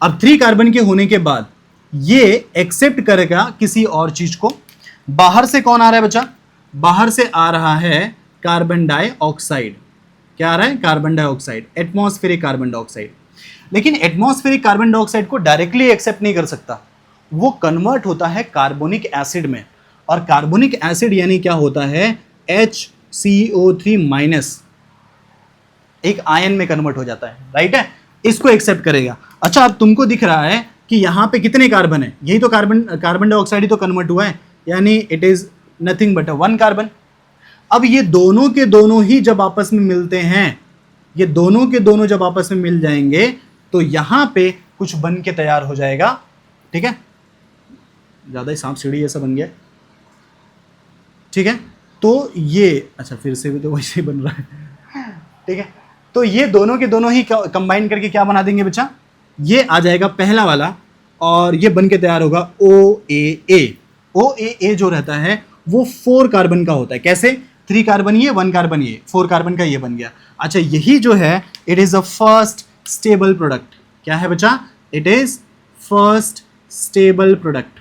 अब 3 कार्बन के होने के बाद ये एक्सेप्ट करेगा किसी और चीज को। बाहर से कौन आ रहा है बच्चा, बाहर से आ रहा है कार्बन डाइऑक्साइड। क्या आ रहा है, carbon dioxide, atmospheric carbon dioxide. लेकिन एटमॉस्फेरिक कार्बन डाइऑक्साइड को डायरेक्टली एक्सेप्ट नहीं कर सकता, वो कन्वर्ट होता है कार्बोनिक एसिड में। और कार्बोनिक एसिड यानी क्या होता है, HCO3- एक आयन में कन्वर्ट हो जाता है, राइट है। इसको एक्सेप्ट करेगा। अच्छा, अब तुमको दिख रहा है कि यहाँ पे कितने कार्बन है, यही तो कार्बन डाइऑक्साइड ही तो कन्वर्ट हुआ है, यानी it is nothing but 1 carbon. अब ये दोनों के दोनों ही जब आपस में मिलते हैं, ये दोनों के दोनों जब आपस में मिल जाएंगे तो यहां पे कुछ बन के तैयार हो जाएगा, ठीक है। ज़्यादा ही सांप सीढ़ी जैसा बन गया, ठीक है। तो ये अच्छा फिर से भी तो वैसे ही बन रहा है, ठीक है। तो ये दोनों के दोनों ही कंबाइन करके क्या बना देंगे बच्चा, ये आ जाएगा पहला वाला, और ये बन के तैयार होगा OAA। OAA जो रहता है वो 4 कार्बन का होता है। कैसे, 3 कार्बन ये, 1 कार्बन ये, 4 कार्बन का ये बन गया। अच्छा यही जो है it is a first stable product. क्या है बच्चा, it is first stable product,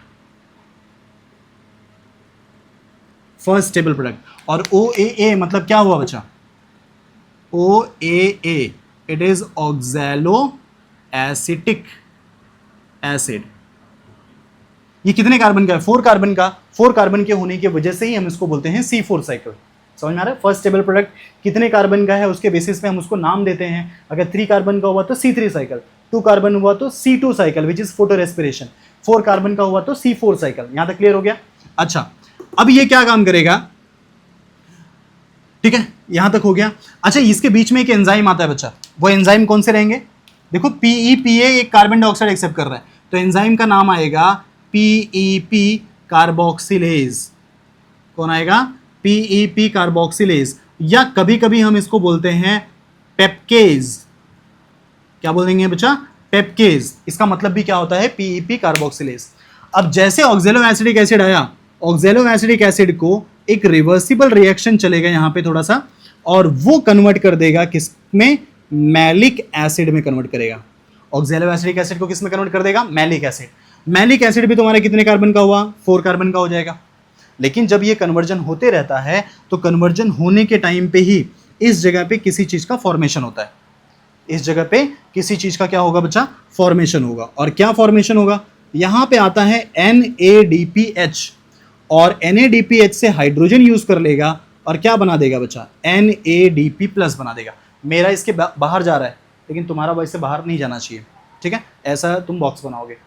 first stable product. और OAA मतलब क्या हुआ बच्चा, OAA it is oxalo acetic acid. ये कितने कार्बन का है, 4 कार्बन का। 4 कार्बन के होने की वजह से ही हम इसको बोलते हैं C4 साइकिल। समझ में आ रहा है, फर्स्ट स्टेबल प्रोडक्ट कितने कार्बन का है उसके बेसिस पे हम उसको नाम देते हैं। अगर 3 कार्बन का हुआ तो C3 साइकिल, 2 कार्बन हुआ तो C2 cycle which is photo respiration, 4 carbon का हुआ तो C4 साइकिल। यहां तक क्लियर हो गया। अच्छा अब ये क्या काम करेगा, ठीक है, यहां तक हो गया। अच्छा इसके बीच में एक एंजाइम आता है बच्चा, वो एंजाइम कौन से रहेंगे, देखो PEPA एक कार्बन डाइऑक्साइड एक्सेप्ट कर रहा है, तो एंजाइम का नाम आएगा PEP कार्बोक्सिलेज। कौन आएगा, PEP कार्बोक्सिलेज, या कभी कभी हम इसको बोलते हैं पेप्केज। क्या बोल देंगे बच्चा, पेप्केज। इसका मतलब भी क्या होता है, PEP कार्बोक्सिलेज। अब जैसे ऑक्सैलो एसिडिक एसिड आया, ऑक्सैलो एसिडिक एसिड को एक रिवर्सिबल रिएक्शन चलेगा यहां पे थोड़ा सा, और वो कन्वर्ट कर देगा किस में, मैलिक एसिड में कन्वर्ट करेगा। ऑक्सैलो एसिडिक एसिड को किस में कन्वर्ट कर देगा, मैलिक एसिड। मैलिक एसिड भी तुम्हारे कितने कार्बन का हुआ, 4 कार्बन का हो जाएगा। लेकिन जब ये कन्वर्जन होते रहता है तो कन्वर्जन होने के टाइम पे ही इस जगह पे किसी चीज का फॉर्मेशन होता है, इस जगह पे किसी चीज का क्या होगा बच्चा, फॉर्मेशन होगा। और क्या फॉर्मेशन होगा, यहां पे आता है NADPH, और NADPH से हाइड्रोजन यूज कर लेगा और क्या बना देगा बच्चा, NADP+ बना देगा। मेरा इसके बाहर जा रहा है लेकिन तुम्हारा वैसे बाहर नहीं जाना चाहिए, ठीक है, ऐसा तुम बॉक्स बनाओगे।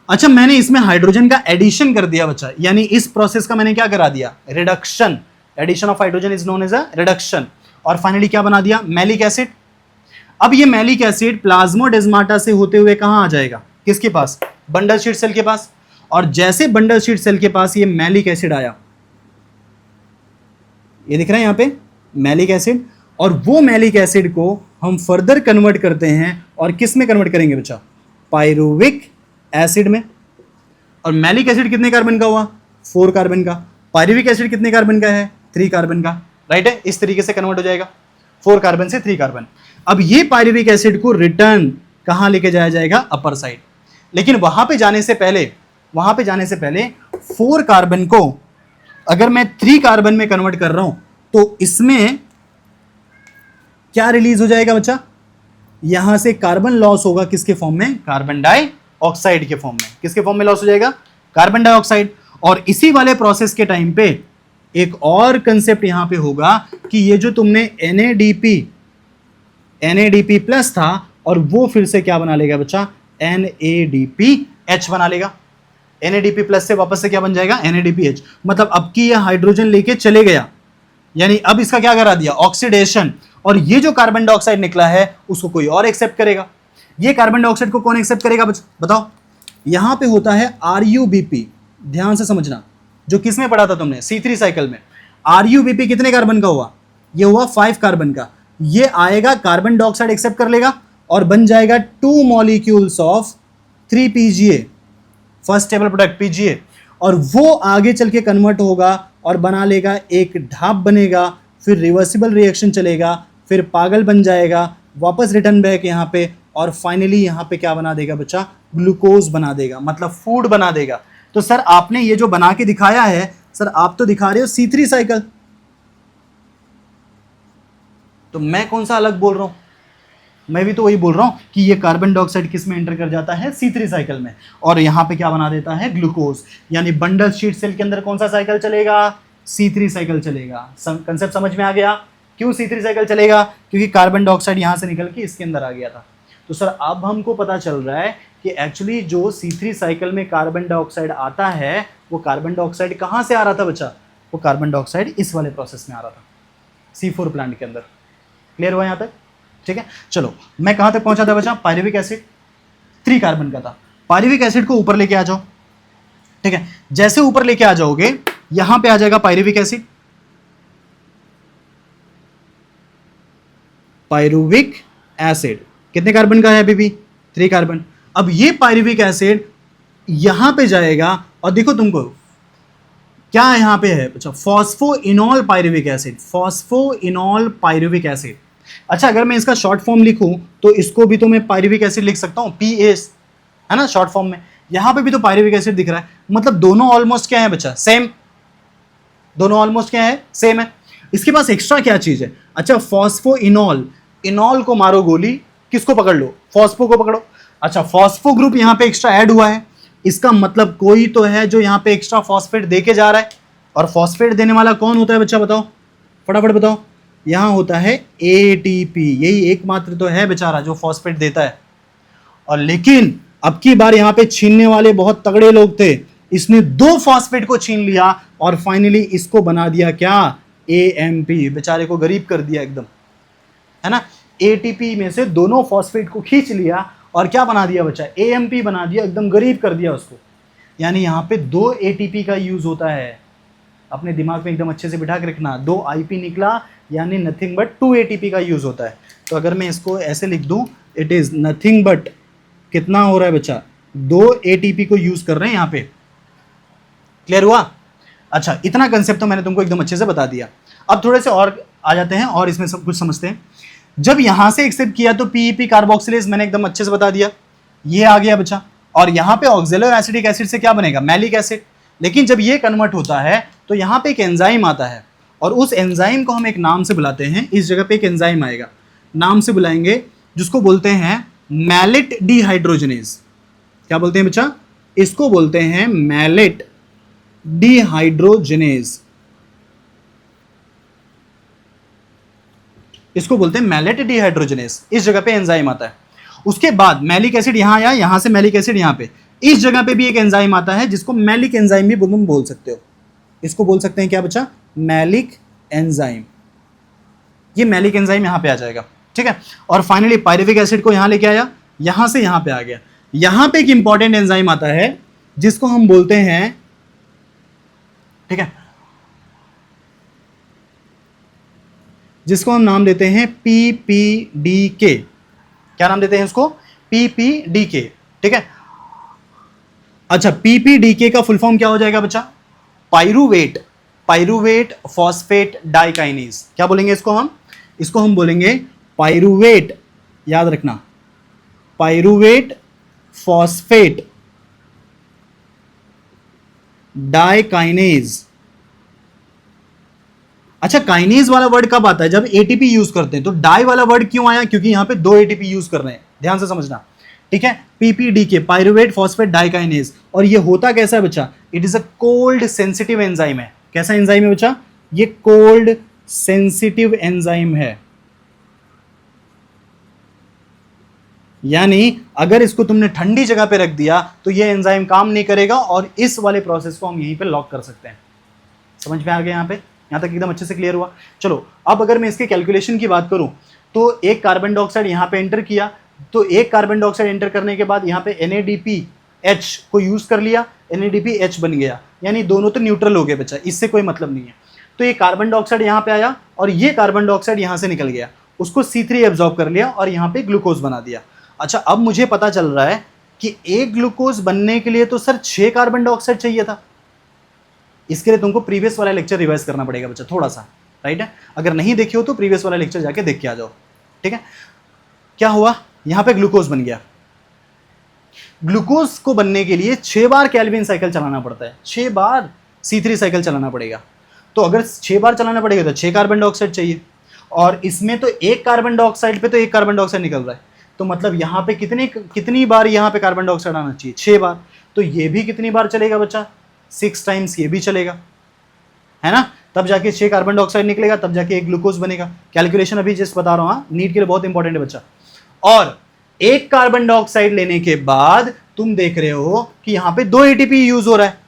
अच्छा मैंने इसमें हाइड्रोजन का एडिशन कर दिया बच्चा, यानी इस प्रोसेस का मैंने क्या करा दिया, reduction. Addition of hydrogen is known as a reduction. और फाइनली क्या बना दिया, मैलिक एसिड। अब ये मैलिक एसिड प्लाज्मोडेस्माटा से होते हुए कहां आ जाएगा, किसके पास, बंडल शीट सेल के पास। और जैसे बंडल शीट सेल के पास ये मैलिक एसिड आया, ये दिख रहा है यहां पे मैलिक एसिड, और वो मैलिक एसिड को हम फर्दर कन्वर्ट करते हैं और किस में कन्वर्ट करेंगे बच्चा, पायरुविक एसिड में। और मैलिक एसिड कितने कार्बन का हुआ, 4 कार्बन का। पायरुविक एसिड कितने कार्बन का है, 3 कार्बन का, राइट है। इस तरीके से कन्वर्ट हो जाएगा 4 कार्बन से 3 कार्बन। अब ये पायरुविक एसिड को रिटर्न कहां लेके जाया जाएगा, अपर साइड। लेकिन वहां पे जाने से पहले 4 कार्बन को अगर मैं 3 कार्बन में कन्वर्ट कर रहा हूं तो इसमें क्या रिलीज हो जाएगा बच्चा, यहां से कार्बन लॉस होगा, किसके फॉर्म में, कार्बन डाइऑक्साइड के फॉर्म में। किसके फॉर्म में लॉस हो जाएगा, कार्बन डाइऑक्साइड। और इसी वाले प्रोसेस के टाइम पे एक और कंसेप्ट यहां पे होगा कि ये जो तुमने NADP+ था, और वो फिर से क्या बना लेगा बच्चा, NADPH बना लेगा। NADP+ से वापस से क्या बन जाएगा, NADPH। मतलब अब की ये हाइड्रोजन लेके चले गया, यानी अब इसका क्या करा दिया, ऑक्सीडेशन। और ये जो कार्बन डाइऑक्साइड निकला है उसको कोई और एक्सेप्ट करेगा। ये कार्बन डाइऑक्साइड को कौन एक्सेप्ट करेगा बताओ। यहां पे होता है RUBP, ध्यान से समझना, जो किस में पढ़ा था तुमने, C3 साइकिल में। RUBP कितने कार्बन का हुआ, ये हुआ 5 कार्बन का। ये आएगा, कार्बन डाइऑक्साइड एक्सेप्ट कर लेगा और बन जाएगा 2 molecules of 3PGA, first stable product PGA। और वो आगे चल के कन्वर्ट होगा और बना लेगा, एक ढाप बनेगा, फिर रिवर्सिबल रिएक्शन चलेगा, फिर पागल बन जाएगा, वापस रिटर्न बैक यहाँ पे, और फाइनली यहाँ पे क्या बना देगा बच्चा, ग्लूकोज बना देगा, मतलब फूड बना देगा। तो सर आपने ये जो बना के दिखाया है, सर आप तो दिखा रहे हो C3 साइकिल, तो मैं कौन सा अलग बोल रहा हूं, मैं भी तो वही बोल रहा हूं कि ये कार्बन डाइऑक्साइड किस में एंटर कर जाता है, C3 साइकिल में, और यहां पे क्या बना देता है, ग्लूकोज। यानी बंडल शीट सेल के अंदर कौन सा साइकिल चलेगा, C3 साइकिल चलेगा। कंसेप्ट समझ में आ गया, क्यों C3 साइकिल चलेगा, क्योंकि कार्बन डाइऑक्साइड यहां से निकल के इसके अंदर आ गया था। तो सर अब हमको पता चल रहा है कि एक्चुअली जो C3 साइकिल में कार्बन डाइऑक्साइड आता है, वो कार्बन डाइऑक्साइड कहां से आ रहा था बच्चा, वो कार्बन डाइऑक्साइड इस वाले प्रोसेस में आ रहा था, C4 प्लांट के अंदर। क्लियर हुआ यहां तक, ठीक है। चलो मैं कहां तक पहुंचा था बच्चा, पायरुविक एसिड 3 कार्बन का था। पायरुविक एसिड को ऊपर लेके आ जाओ, ठीक है, जैसे ऊपर लेके आ जाओगे यहां पे आ जाएगा पायरुविक एसिड, पायरुविक एसिड कितने कार्बन का है अभी? 3 कार्बन। अब ये पायरुविक एसिड यहां पे जाएगा और देखो तुमको क्या यहां पे है, अच्छा phosphoenol pyruvic acid, phosphoenol pyruvic acid. अच्छा अगर मैं इसका शॉर्ट फॉर्म लिखूं तो इसको भी तो मैं पायरुविक एसिड लिख सकता हूं, PAS, है ना शॉर्ट फॉर्म में। यहां पे भी तो पायरुविक एसिड दिख रहा है, मतलब दोनों ऑलमोस्ट क्या है बच्चा, सेम, दोनों ऑलमोस्ट क्या है, सेम है। इसके पास एक्स्ट्रा क्या चीज है, अच्छा फॉस्फोइनॉल, इनॉल को मारो गोली, किसको पकड़ लो, फॉस्फो को पकड़ो। अच्छा फॉस्फो ग्रुप यहां पे एक्स्ट्रा ऐड हुआ है, इसका मतलब कोई तो है जो यहां पे एक्स्ट्रा फॉस्फेट देके जा रहा है। और फॉस्फेट देने वाला कौन होता है बच्चा, बताओ फटाफट बताओ। यहां होता है ATP, यही एकमात्र तो है बेचारा जो फॉस्फेट देता है। और लेकिन अब की बार यहां पे छीनने वाले बहुत तगड़े लोग थे, इसने 2 फॉस्फेट को छीन लिया और फाइनली इसको बना दिया क्या, AMP, बेचारे को गरीब कर दिया एकदम, है ना। ATP में से दोनों फॉस्फेट को खींच लिया और क्या बना दिया बच्चा, AMP बना दिया, एकदम गरीब कर दिया उसको। यानी यहां पे 2 ATP का यूज होता है, अपने दिमाग में एकदम अच्छे से बिठा के रखना, 2 IP निकला यानी नथिंग बट 2 ATP का यूज होता है। तो अगर मैं इसको ऐसे लिख दूं, इट इज नथिंग बट, कितना हो रहा है बच्चा, 2 ATP को यूज कर रहे हैं यहां पे। क्लियर हुआ? अच्छा इतना कंसेप्ट तो मैंने तुमको एकदम अच्छे से बता दिया। अब थोड़े से और आ जाते हैं और इसमें सब कुछ समझते हैं। जब यहां से एक्सेप्ट किया तो PEP कार्बोक्सिलेज मैंने एकदम अच्छे से बता दिया, ये आ गया बच्चा। और यहां पे ऑक्जेलो एसिडिक एसिड से क्या बनेगा, मैलिक एसिड। लेकिन जब ये कन्वर्ट होता है तो यहां पे एक एंजाइम आता है और उस एंजाइम को हम एक नाम से बुलाते हैं, इस जगह पे एक एंजाइम आएगा, नाम से बुलाएंगे, जिसको बोलते हैं मैलेट डिहाइड्रोजनेज। क्या बोलते हैं बच्चा, इसको बोलते हैं मैलेट डिहाइड्रोजनेज, इसको बोलते हैं मैलेट डिहाइड्रोजनेज। इस जगह पे एंजाइम आता है। उसके बाद मैलिक एसिड यहां आया, यहां से मैलिक एसिड यहां पे, इस जगह पे भी एक एंजाइम आता है जिसको मैलिक एंजाइम भी तुम बोल सकते हो। इसको बोल सकते हैं क्या बच्चा, मैलिक एंजाइम। ये मैलिक एंजाइम यहां पे आ जाएगा, ठीक है। और फाइनली पायरुविक एसिड को यहां लेके आया, यहां से यहां पे आ गया। यहां पे एक इंपॉर्टेंट एंजाइम आता है जिसको हम बोलते हैं, ठीक है, जिसको हम नाम देते हैं PPDK। क्या नाम देते हैं इसको, PPDK, ठीक है। अच्छा PPDK का फुल फॉर्म क्या हो जाएगा बच्चा, पायरुवेट, पायरुवेट फॉस्फेट डाइकाइनेज। क्या बोलेंगे इसको हम, इसको हम बोलेंगे पायरुवेट, याद रखना, पायरुवेट फॉस्फेट डाइकाइनेज। अच्छा काइनेज वाला वर्ड कब आता है, जब ATP यूज करते हैं। तो डाई वाला वर्ड क्यों आया, क्योंकि यहां पे 2 ATP यूज कर रहे हैं, ध्यान से समझना, ठीक है। PPDK pyruvate phosphate dikinase. और ये होता कैसा है बच्चा, it is a cold sensitive enzyme है। कैसा एंजाइम है बच्चा, ये कोल्ड सेंसिटिव एंजाइम है। यानी अगर इसको तुमने ठंडी जगह पे रख दिया तो ये एंजाइम काम नहीं करेगा और इस वाले प्रोसेस को हम यहीं पे लॉक कर सकते हैं। समझ में आ गया यहाँ पे, यहाँ तक एकदम अच्छे से क्लियर हुआ। चलो अब अगर मैं इसके कैलकुलेशन की बात करूं तो एक कार्बन डाइऑक्साइड यहाँ पे एंटर किया, तो एक कार्बन डाइऑक्साइड एंटर करने के बाद यहाँ पे NADPH को यूज कर लिया, NADPH बन गया, यानी दोनों तो न्यूट्रल हो गए बच्चा, इससे कोई मतलब नहीं है। तो ये कार्बन डाइऑक्साइड यहाँ पे आया और ये कार्बन डाइऑक्साइड यहाँ से निकल गया, उसको C3 एब्जॉर्ब कर लिया और यहाँ पे ग्लूकोज बना दिया। अच्छा अब मुझे पता चल रहा है कि एक ग्लूकोज बनने के लिए तो सर 6 कार्बन डाइऑक्साइड चाहिए था। इसके लिए तुमको प्रीवियस वाला लेक्चर रिवाइज करना पड़ेगा बच्चा थोड़ा सा, राइट है। अगर नहीं देखे हो तो प्रीवियस वाला लेक्चर जाके देख के आ जाओ, ठीक है। क्या हुआ, यहाँ पे ग्लूकोज बन गया। ग्लूकोज को बनने के लिए 6 बार केल्विन साइकिल चलाना पड़ता है, 6 बार C3 साइकिल चलाना पड़ेगा। तो अगर 6 बार चलाना पड़ेगा तो 6 कार्बन डाइऑक्साइड चाहिए, और इसमें तो एक कार्बन डाइऑक्साइड पे तो एक कार्बन डाइऑक्साइड निकल रहा है, तो मतलब यहाँ पे कितनी बार यहाँ पे कार्बन डाइऑक्साइड आना चाहिए, 6 बार। तो ये भी कितनी बार चलेगा बच्चा, 6 टाइम्स ये भी चलेगा, है ना। तब जाके 6 कार्बन डाइऑक्साइड निकलेगा, तब जाके एक ग्लूकोज बनेगा। कैलकुलेशन अभी जस्ट बता रहा हूँ, नीट के लिए बहुत इंपॉर्टेंट है बच्चा। और एक कार्बन डाइऑक्साइड लेने के बाद तुम देख रहे हो कि यहाँ पे 2 ATP यूज हो रहा है।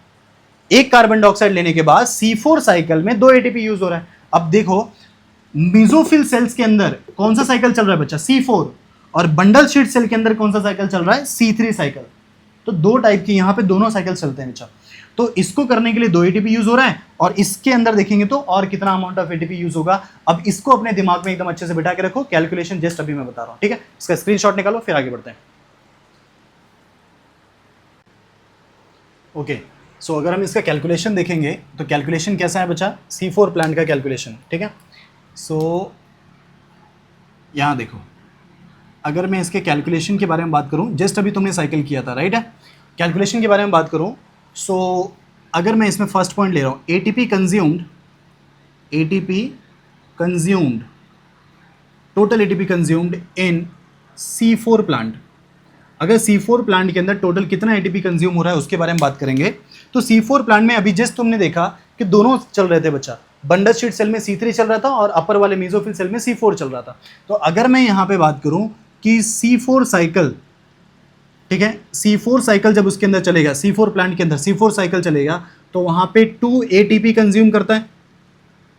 एक कार्बन डाइऑक्साइड लेने के बाद C4 साइकिल में 2 ATP यूज हो रहा है। अब देखो मेसोफिल सेल्स के अंदर कौन सा साइकिल चल रहा है बच्चा, C4, और बंडल शीट सेल के अंदर कौन सा साइकिल चल रहा है, C3 साइकिल। तो 2 टाइप की यहाँ पे दोनों साइकिल चलते हैं बच्चा। तो इसको करने के लिए 2 एटीपी यूज हो रहा है, और इसके अंदर देखेंगे तो और कितना अमाउंट ऑफ एटीपी यूज होगा। अब इसको अपने दिमाग में एकदम अच्छे से बिठा के रखो, कैलकुलेशन जस्ट अभी मैं बता रहा हूं, ठीक है। इसका स्क्रीनशॉट निकालो, फिर आगे बढ़ते हैं। ओके, सो अगर हम इसका कैलकुलेशन देखेंगे तो कैलकुलेशन कैसा है बच्चा, C4 प्लांट का कैलकुलेशन, ठीक है। सो यहाँ देखो, अगर मैं इसके कैलकुलेशन के बारे में बात करूँ, जस्ट अभी तुमने साइकिल किया था, राइट है। कैलकुलेशन के बारे में बात करूँ, सो अगर मैं इसमें फर्स्ट पॉइंट ले रहा हूँ, ATP consumed, total ATP consumed in C4 plant. अगर C4 प्लांट के अंदर टोटल कितना एटीपी कंज्यूम हो रहा है उसके बारे में बात करेंगे। तो C4 प्लांट में अभी जस्ट तुमने देखा कि दोनों चल रहे थे बच्चा, बंडल शीट सेल में C3 चल रहा था और अपर वाले मेसोफिल सेल में C4 चल रहा था। तो अगर मैं यहाँ पे बात करूँ कि C4 साइकिल, ठीक है, C4 साइकिल जब उसके अंदर चलेगा, C4 प्लांट के अंदर C4 साइकिल चलेगा, तो वहाँ पे 2 एटीपी कंज्यूम करता है,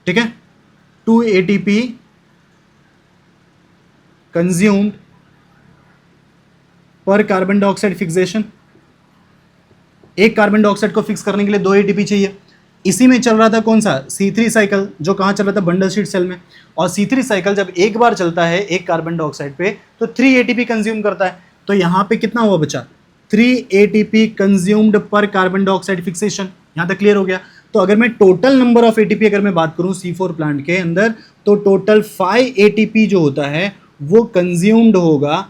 ठीक है, 2 एटीपी कंज्यूम्ड पर कार्बन डाइऑक्साइड फिक्सेशन। एक कार्बन डाइऑक्साइड को फिक्स करने के लिए 2 एटीपी चाहिए। इसी में चल रहा था कौन सा, C3 साइकिल, जो कहाँ चल रहा था, बंडल शीट सेल में। और C3 साइकिल जब एक बार चलता है एक कार्बन डाइऑक्साइड पे तो 3 एटीपी कंज्यूम करता है। तो यहाँ पे कितना हुआ बचा, 3 एटीपी कंज्यूम्ड पर कार्बन डाइऑक्साइड फिक्सेशन। यहाँ तक क्लियर हो गया। तो अगर मैं टोटल नंबर ऑफ एटीपी अगर मैं बात करूँ C4 प्लांट के अंदर, तो टोटल 5 एटीपी जो होता है वो कंज्यूम्ड होगा,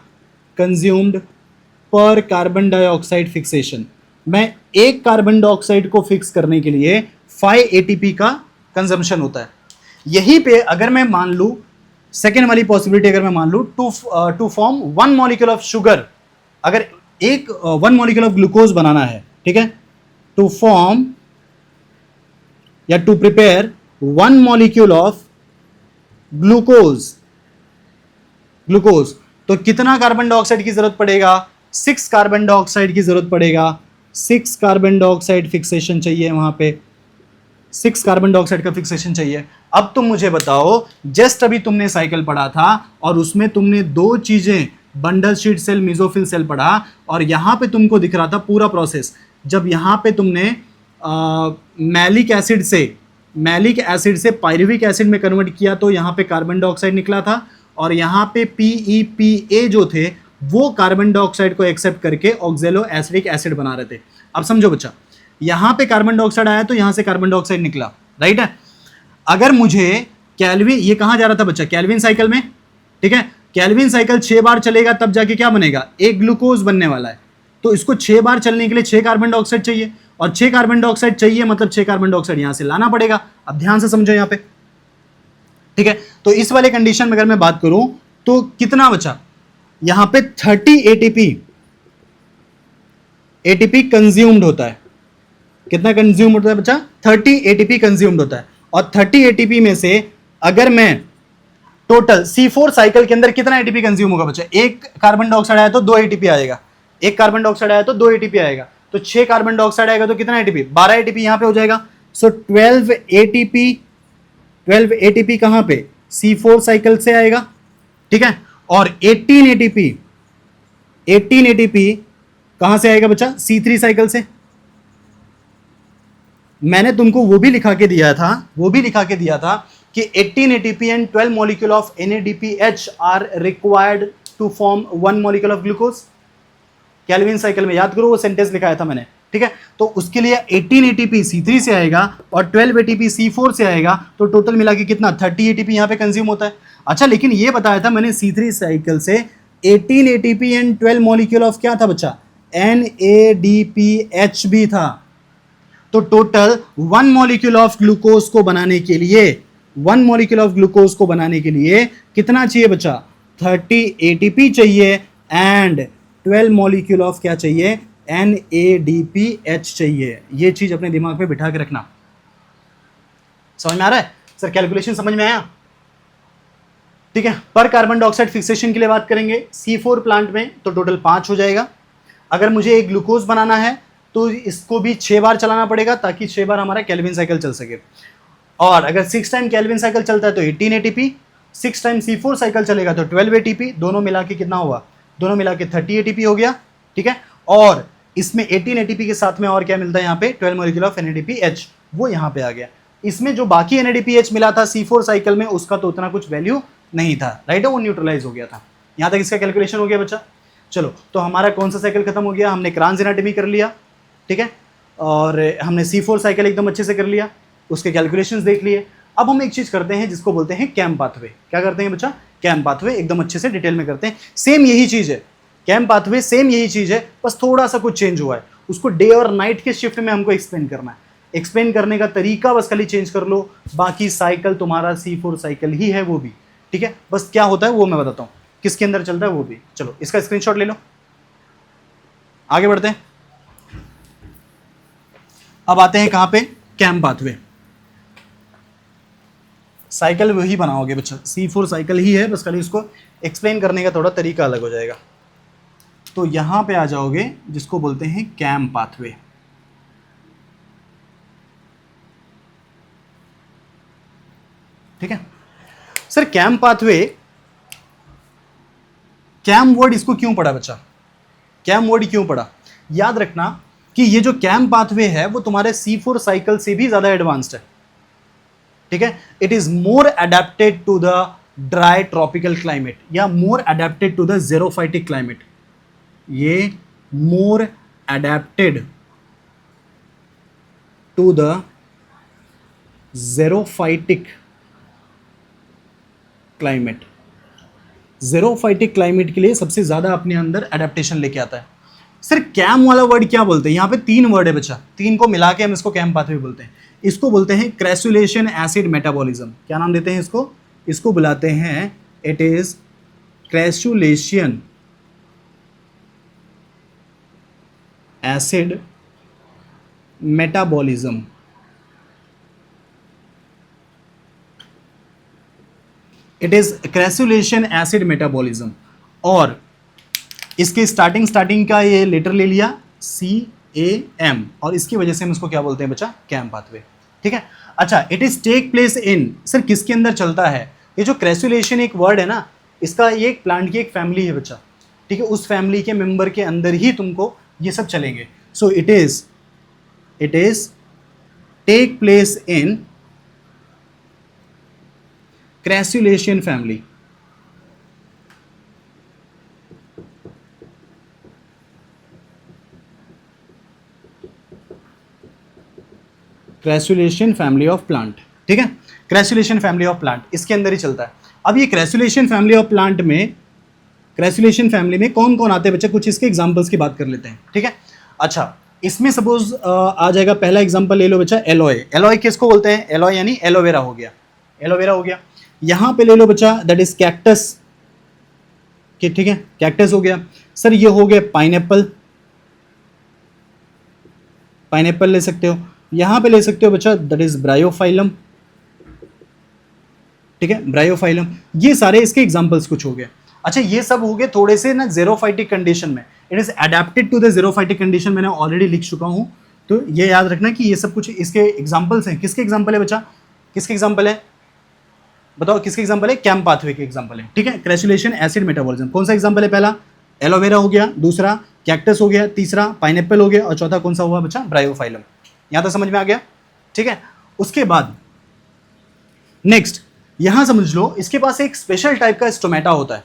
कंज्यूम्ड पर कार्बन डाइऑक्साइड फिक्सेशन। मैं एक कार्बन डाइऑक्साइड को फिक्स करने के लिए 5 एटीपी का कंजम्पशन होता है। यहीं पे अगर मैं मान लूं, सेकेंड वाली पॉसिबिलिटी अगर मैं मान लूं, to form 1 molecule of sugar, अगर एक 1 मॉलिक्यूल ऑफ ग्लूकोज बनाना है, ठीक है, टू फॉर्म या to prepare 1 molecule of glucose, तो कितना कार्बन डाइऑक्साइड की जरूरत पड़ेगा, 6 कार्बन डाइऑक्साइड की जरूरत पड़ेगा। 6 कार्बन डाइऑक्साइड फिक्सेशन चाहिए, वहां पे 6 कार्बन डाइऑक्साइड का फिक्सेशन चाहिए। अब तुम मुझे बताओ, जस्ट अभी तुमने साइकिल पढ़ा था और उसमें तुमने 2 चीजें, bundle sheath cell, mesophyll cell पढ़ा, और यहां पे तुमको दिख रहा था पूरा प्रोसेस। जब यहां पे तुमने मैलिक एसिड से पायरुविक एसिड में कन्वर्ट किया तो यहां पे कार्बन डाइऑक्साइड निकला था, और यहां पे PEPA जो थे वो कार्बन डाइऑक्साइड को एक्सेप्ट करके ऑक्जेलो एसिडिक एसिड बना रहे थे। अब समझो बच्चा, यहां पे कार्बन डाइऑक्साइड आया तो यहां से कार्बन डाइऑक्साइड निकला, राइट है। अगर मुझे केल्विन, ये कहां जा रहा था बच्चा, केल्विन साइकिल में, ठीक है, केल्विन साइकिल 6 बार चलेगा तब जाके क्या बनेगा, एक ग्लूकोज बनने वाला है। तो इसको 6 बार चलने के लिए 6 कार्बन डाइऑक्साइड चाहिए, और 6 कार्बन डाइऑक्साइड चाहिए मतलब 6 कार्बन डाइऑक्साइड यहां से लाना पड़ेगा। अब ध्यान से समझो यहां पे, ठीक है। तो इस वाले कंडीशन में अगर मैं बात करूं तो कितना बचा, यहां पे 30 एटीपी कंज्यूम्ड होता है। कितना कंज्यूम होता है बच्चा, 30 एटीपी कंज्यूम्ड होता है। और 30 एटीपी में से अगर मैं टोटल C4 साइकिल के अंदर कितना एटीपी कंज्यूम होगा बच्चा, एक कार्बन डाइऑक्साइड आया तो 2 एटीपी आएगा, एक कार्बन डाइऑक्साइड आया तो 2 एटीपी आएगा, तो 6 कार्बन डाइऑक्साइड आएगा तो कितना एटीपी, 12 एटीपी यहां पे हो जाएगा। सो 12 एटीपी कहां पे, C4 साइकिल से आएगा, ठीक है। और 18 एटीपी कहां से आएगा बच्चा, C3 साइकिल से। मैंने तुमको वो भी लिखा के दिया था कि 18 ATP and 12 molecule of NADPH are required to form 1 molecule of glucose. Calvin cycle में याद करो वो सेंटेंस लिखाया था मैंने, ठीक है। तो उसके लिए 18 एटीपी C3 से आएगा और 12 एटीपी C4 से आएगा, तो टोटल मिला के कितना, 30 एटीपी यहां पे कंज्यूम होता है। अच्छा, लेकिन ये बताया था मैंने C3 साइकिल से 18 एटीपी एंड 12 मॉलिक्यूल ऑफ क्या था बच्चा, NADPH भी था। तो टोटल 1 मॉलिक्यूल ऑफ ग्लूकोज को बनाने के लिए कितना चाहिए बच्चा, 30 एटीपी चाहिए एंड 12 मॉलिक्यूल ऑफ क्या चाहिए, NADPH चाहिए। ये चीज अपने दिमाग में बिठा के रखना। समझ में आ रहा है सर, कैलकुलेशन समझ में आया, ठीक है। पर कार्बन डाइऑक्साइड फिक्सेशन के लिए बात करेंगे C4 प्लांट में तो टोटल 5 हो जाएगा। अगर मुझे एक ग्लूकोज बनाना है तो इसको भी 6 बार चलाना पड़ेगा ताकि 6 बार हमारा केल्विन साइकिल चल सके। और अगर 6 टाइम केल्विन साइकिल चलता है तो 18 एटीपी, 6 टाइम C4 साइकिल चलेगा तो 12 एटीपी, दोनों मिला के कितना हुआ, दोनों मिला के 30 एटीपी हो गया, ठीक है। और इसमें 18 एटीपी के साथ में और क्या मिलता है यहाँ पे 12 मॉलिक्यूल ऑफ NADPH, वो यहाँ पे आ गया। इसमें जो बाकी NADPH मिला था C4 साइकिल में उसका तो उतना कुछ वैल्यू नहीं था, राइट है, वो न्यूट्रलाइज हो गया था। यहाँ तक इसका कैलकुलेशन हो गया बच्चा। चलो तो हमारा कौन सा साइकिल खत्म हो गया, हमने क्रान्स एनाटॉमी कर लिया, ठीक है, और हमने C4 साइकिल एकदम अच्छे से कर लिया, उसके कैलकुलेशंस देख लिए। अब हम एक चीज करते हैं जिसको बोलते हैं कैम पाथवे। क्या करते हैं बच्चा, कैम पाथवे एकदम अच्छे से डिटेल में करते हैं। सेम यही चीज है, कैम पाथवे सेम यही चीज है, बस थोड़ा सा कुछ चेंज हुआ है। उसको डे और नाइट के शिफ्ट में हमको एक्सप्लेन करना है। एक्सप्लेन करने का तरीका बस खाली चेंज कर लो, बाकी साइकिल तुम्हारा C4 साइकिल ही है वो भी, ठीक है। बस क्या होता है वो मैं बताता हूँ, किसके अंदर चलता है वो भी। चलो इसका स्क्रीनशॉट ले लो, आगे बढ़ते हैं। अब आते हैं कहां पे, कैम पाथवे। साइकिल वही बनाओगे बच्चा, C4 साइकिल ही है, बस खाली इसको एक्सप्लेन करने का थोड़ा तरीका अलग हो जाएगा। तो यहां पे आ जाओगे जिसको बोलते हैं कैम पाथवे। ठीक है sir, CAM pathway, CAM word इसको क्यों पढ़ा बच्चा, कैम वर्ड क्यों पढ़ा? याद रखना कि ये जो कैम पाथवे है वो तुम्हारे C4 साइकिल से भी ज्यादा एडवांस्ड है, ठीक है। It is more adapted to the dry tropical climate या more adapted to the xerophytic climate. ये more adapted to the xerophytic climate. Xerophytic climate के लिए सबसे ज्यादा अपने अंदर अडेप्टेशन लेके आता है। सर कैम वाला वर्ड क्या बोलते हैं? यहाँ पे 3 वर्ड है बच्चा, 3 को मिला के हम इसको कैम पाथवे बोलते हैं। इसको बोलते हैं क्रेसुलेशन एसिड मेटाबॉलिज्म। क्या नाम देते हैं इसको? इसको बुलाते हैं, it is crassulacean acid metabolism. It is crassulacean acid metabolism. और इसके स्टार्टिंग का ये लेटर ले लिया CAM, और इसकी वजह से हम इसको क्या बोलते हैं बच्चा, कैम पाथवे, ठीक है। अच्छा, it is take place in, sir किसके अंदर चलता है? ये जो क्रेसुलेशन एक वर्ड है ना, इसका ये एक प्लांट की एक फैमिली है बच्चा, ठीक है। उस फैमिली के मेंबर के अंदर ही तुमको ये सब चलेंगे। So it is take place in crassulacean family. Crassulacean family of plant, ठीक है। क्रेसुलेशन फैमिली ऑफ प्लांट इसके अंदर ही चलता है। अब ये क्रेसुलेशन फैमिली ऑफ प्लांट में, क्रेसुलेशन फैमिली में कौन कौन आते हैं बच्चे, कुछ इसके एग्जांपल्स की बात कर लेते हैं, ठीक है। अच्छा, इसमें सपोज आ जाएगा पहला एग्जांपल ले लो बच्चा, एलोए। एलोए किसको बोलते हैं? एलोए यानी एलोवेरा हो गया, एलोवेरा हो गया। यहां पे ले लो बच्चा, दैट इज कैक्टस, ठीक है, कैक्टस हो गया। सर ये हो गया पाइनएप्पल, पाइनएप्पल ले सकते हो। यहां पे ले सकते हो बच्चा, दैट इज ब्रायोफाइलम, ठीक है, ब्रायोफाइलम। ये सारे इसके एग्जांपल्स कुछ हो गए। अच्छा, ये सब हो गए थोड़े से ना ज़ेरोफाइटिक कंडीशन में, it is adapted to the xerophytic condition, मैंने ऑलरेडी लिख चुका हूं। तो ये याद रखना कि ये सब कुछ इसके एग्जांपल्स हैं। किसके एग्जांपल है बच्चा, किसके एग्जांपल है बताओ, किसके एग्जांपल है? कैम पाथवे के एग्जांपल है, ठीक है। क्रेसुलेशन एसिड मेटाबॉलिज्म कौन सा एग्जांपल है? पहला एलोवेरा हो गया, दूसरा कैक्टस हो गया, तीसरा पाइनएप्पल हो गया, और चौथा कौन सा हुआ बच्चा? ब्रायोफाइलम। यहां तक समझ में आ गया, ठीक है। उसके बाद नेक्स्ट यहां समझ लो, इसके पास एक स्पेशल टाइप का स्टोमेटा होता है,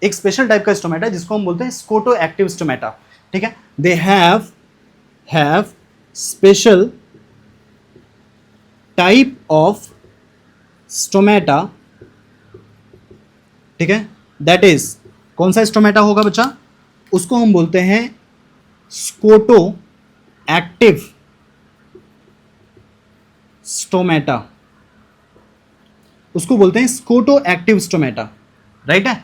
एक स्पेशल टाइप का स्टोमेटा जिसको हम बोलते हैं स्कोटो एक्टिव स्टोमेटा, ठीक है। They have special type of stomata, ठीक है। दैट इज, कौन सा स्टोमेटा होगा बच्चा? उसको हम बोलते हैं स्कोटो एक्टिव स्टोमेटा, उसको बोलते हैं स्कोटो एक्टिव स्टोमेटा, राइट है।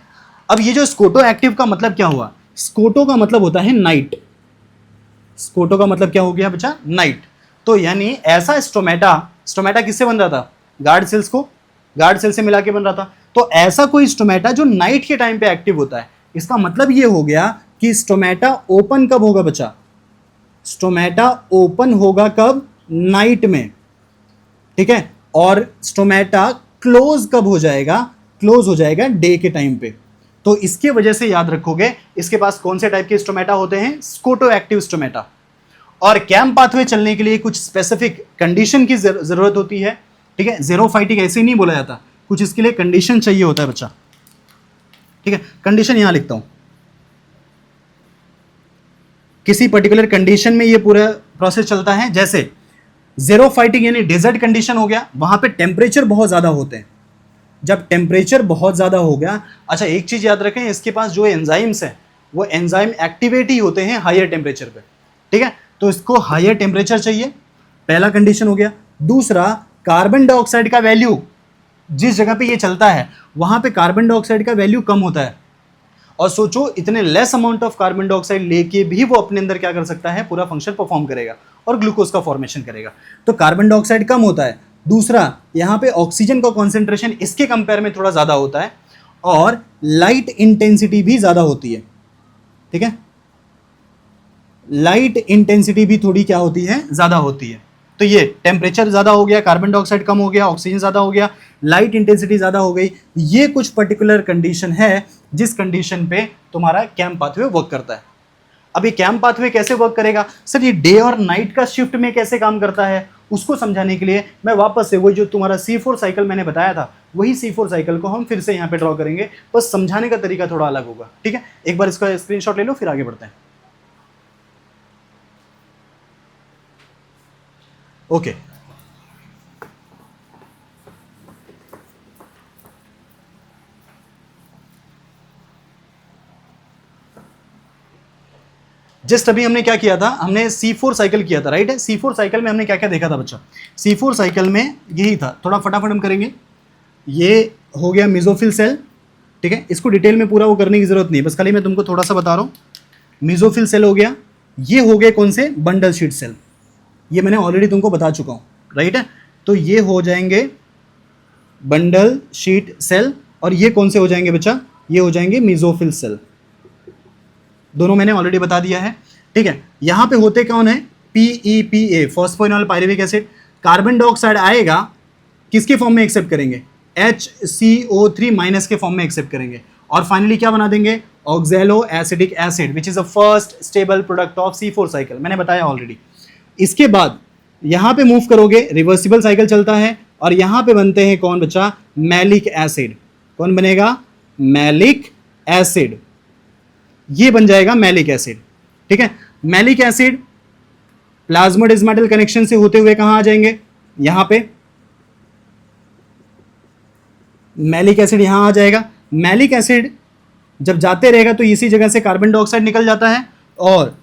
अब ये जो स्कोटो एक्टिव का मतलब क्या हुआ? स्कोटो का मतलब होता है नाइट, स्कोटो का मतलब क्या हो गया बच्चा? नाइट। तो यानी ऐसा स्टोमेटा, स्टोमेटा किससे बन रहा था? गार्ड सेल्स को, गार्ड सेल से मिला के बन रहा था। तो ऐसा कोई स्टोमेटा जो नाइट के टाइम पे एक्टिव होता है, इसका मतलब ये हो गया कि स्टोमेटा ओपन कब होगा बच्चा? स्टोमेटा ओपन होगा कब? नाइट में, ठीक है। और स्टोमेटा क्लोज कब हो जाएगा? क्लोज हो जाएगा डे के टाइम पे। तो इसके वजह से याद रखोगे इसके पास कौन से टाइप के स्टोमेटा होते हैं, स्कोटो एक्टिव स्टोमेटा। और कैम पाथवे चलने के लिए कुछ स्पेसिफिक कंडीशन की जरूरत होती है, ठीक है। ज़ेरोफाइटिक ऐसे ही नहीं बोला जाता, कुछ इसके लिए कंडीशन चाहिए होता है बच्चा, ठीक है। कंडीशन यहां लिखता हूं, किसी पर्टिकुलर कंडीशन में ये पूरा प्रोसेस चलता है। जैसे ज़ेरोफाइटिक यानी डेजर्ट कंडीशन हो गया, वहां पे टेम्परेचर बहुत ज्यादा होते हैं। जब टेम्परेचर बहुत ज़्यादा हो गया, अच्छा एक चीज़ याद रखें, इसके पास जो एंजाइम्स हैं वो एंजाइम एक्टिवेट ही होते हैं हायर टेम्परेचर पे, ठीक है। तो इसको हायर टेम्परेचर चाहिए, पहला कंडीशन हो गया। दूसरा, कार्बन डाइऑक्साइड का वैल्यू, जिस जगह पे ये चलता है वहाँ पे कार्बन डाइऑक्साइड का वैल्यू कम होता है। और सोचो इतने less amount of carbon dioxide लेके भी वो अपने अंदर क्या कर सकता है, पूरा फंक्शन परफॉर्म करेगा और ग्लूकोज का फॉर्मेशन करेगा। तो कार्बन डाइऑक्साइड कम होता है। दूसरा, यहाँ पे ऑक्सीजन का कॉन्सेंट्रेशन इसके कंपेयर में थोड़ा ज़्यादा होता है और लाइट इंटेंसिटी भी ज़्यादा होती है, ठीक है। लाइट इंटेंसिटी भी थोड़ी क्या होती है, ज़्यादा होती है। तो ये टेम्परेचर ज़्यादा हो गया, कार्बन डाइऑक्साइड कम हो गया, ऑक्सीजन ज़्यादा हो गया, लाइट इंटेंसिटी ज़्यादा हो गई। ये कुछ पर्टिकुलर कंडीशन है जिस कंडीशन पे तुम्हारा कैम पाथवे वर्क करता है। अब ये कैम पाथवे कैसे वर्क करेगा सर, ये डे और नाइट का शिफ्ट में कैसे काम करता है, उसको समझाने के लिए मैं वापस से वही जो तुम्हारा C4 साइकिल मैंने बताया था, वही C4 साइकिल को हम फिर से यहाँ पे ड्रॉ करेंगे, बस समझाने का तरीका थोड़ा अलग होगा, ठीक है। एक बार इसका स्क्रीनशॉट ले लो, फिर आगे बढ़ते हैं। ओके, जस्ट अभी हमने क्या किया था, हमने C4 साइकिल किया था, राइट है। C4 साइकिल में हमने क्या क्या देखा था बच्चा, C4 साइकिल में यही था, थोड़ा फटाफट हम करेंगे। ये हो गया मेसोफिल सेल, ठीक है। इसको डिटेल में पूरा वो करने की जरूरत नहीं है, बस खाली मैं तुमको थोड़ा सा बता रहा हूँ। मेसोफिल सेल हो गया, ये हो गए कौन से, बंडल शीट सेल, ये मैंने ऑलरेडी तुमको बता चुका हूँ, राइट है। तो ये हो जाएंगे बंडल शीट सेल, और ये कौन से हो जाएंगे बच्चा, ये हो जाएंगे मेसोफिल सेल। दोनों मैंने ऑलरेडी बता दिया है, ठीक है। यहां पे होते कौन है, PEPA, phosphoenol pyruvic acid. Carbon dioxide आएगा किसके फॉर्म में एक्सेप्ट करेंगे, HCO3 माइनस के फॉर्म में एक्सेप्ट करेंगे, और फाइनली क्या बना देंगे, oxalo acidic acid, which is a first stable product of C4 cycle, मैंने बताया ऑलरेडी। इसके बाद यहां पे मूव करोगे, रिवर्सिबल साइकिल चलता है, और यहां पे बनते हैं कौन बच्चा, मैलिक एसिड। कौन बनेगा, मैलिक एसिड, ये बन जाएगा मैलिक एसिड, ठीक है। मैलिक एसिड प्लाज्मोडेस्माटल कनेक्शन से होते हुए कहां आ जाएंगे, यहां पे मैलिक एसिड यहां आ जाएगा। मैलिक एसिड जब जाते रहेगा तो इसी जगह से कार्बन डाइऑक्साइड निकल जाता है, और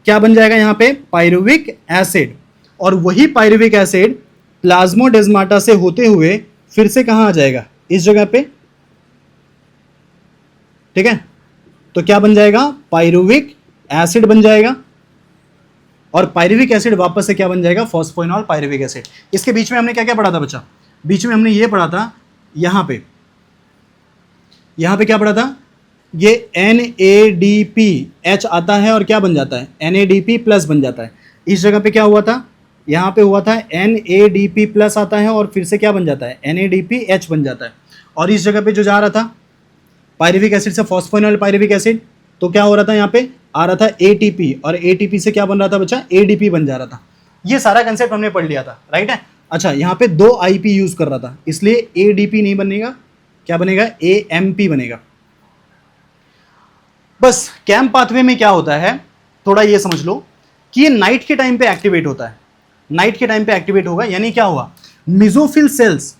क्या बन जाएगा यहां पे, पायरुविक एसिड। और वही पायरुविक एसिड प्लाज्मोडेस्माटा से होते हुए फिर से कहां आ जाएगा, इस जगह पे, ठीक है। तो क्या बन जाएगा, पायरुविक एसिड बन जाएगा, और पायरुविक एसिड वापस से क्या बन जाएगा, फॉस्फोइनोल पायरुविक एसिड। इसके बीच में हमने क्या क्या पढ़ा था बच्चा, बीच में हमने ये पढ़ा था, यहां पे क्या पढ़ा था, ये NADPH आता है और क्या बन जाता है, NADP प्लस बन जाता है। इस जगह पे क्या हुआ था, यहां पे हुआ था NADP प्लस आता है और फिर से क्या बन जाता है, NADPH बन जाता है। और इस जगह पे जो जा रहा था पायरुविक एसिड से फॉस्फोइनोल पायरुविक एसिड, तो क्या हो रहा था, यहाँ पे आ रहा था ATP, और ATP से क्या बन रहा था बच्चा, ADP बन जा रहा था। ये सारा कंसेप्ट हमने पढ़ लिया था, राइट है। अच्छा, यहाँ पे 2 IP यूज कर रहा था, इसलिए ADP नहीं बनेगा, क्या बनेगा, AMP बनेगा। बस कैम पाथवे में क्या होता है, थोड़ा ये समझ लो कि ये नाइट के टाइम पे एक्टिवेट होता है, नाइट के टाइम पे एक्टिवेट होगा। यानी क्या हुआ, मेसोफिल सेल्स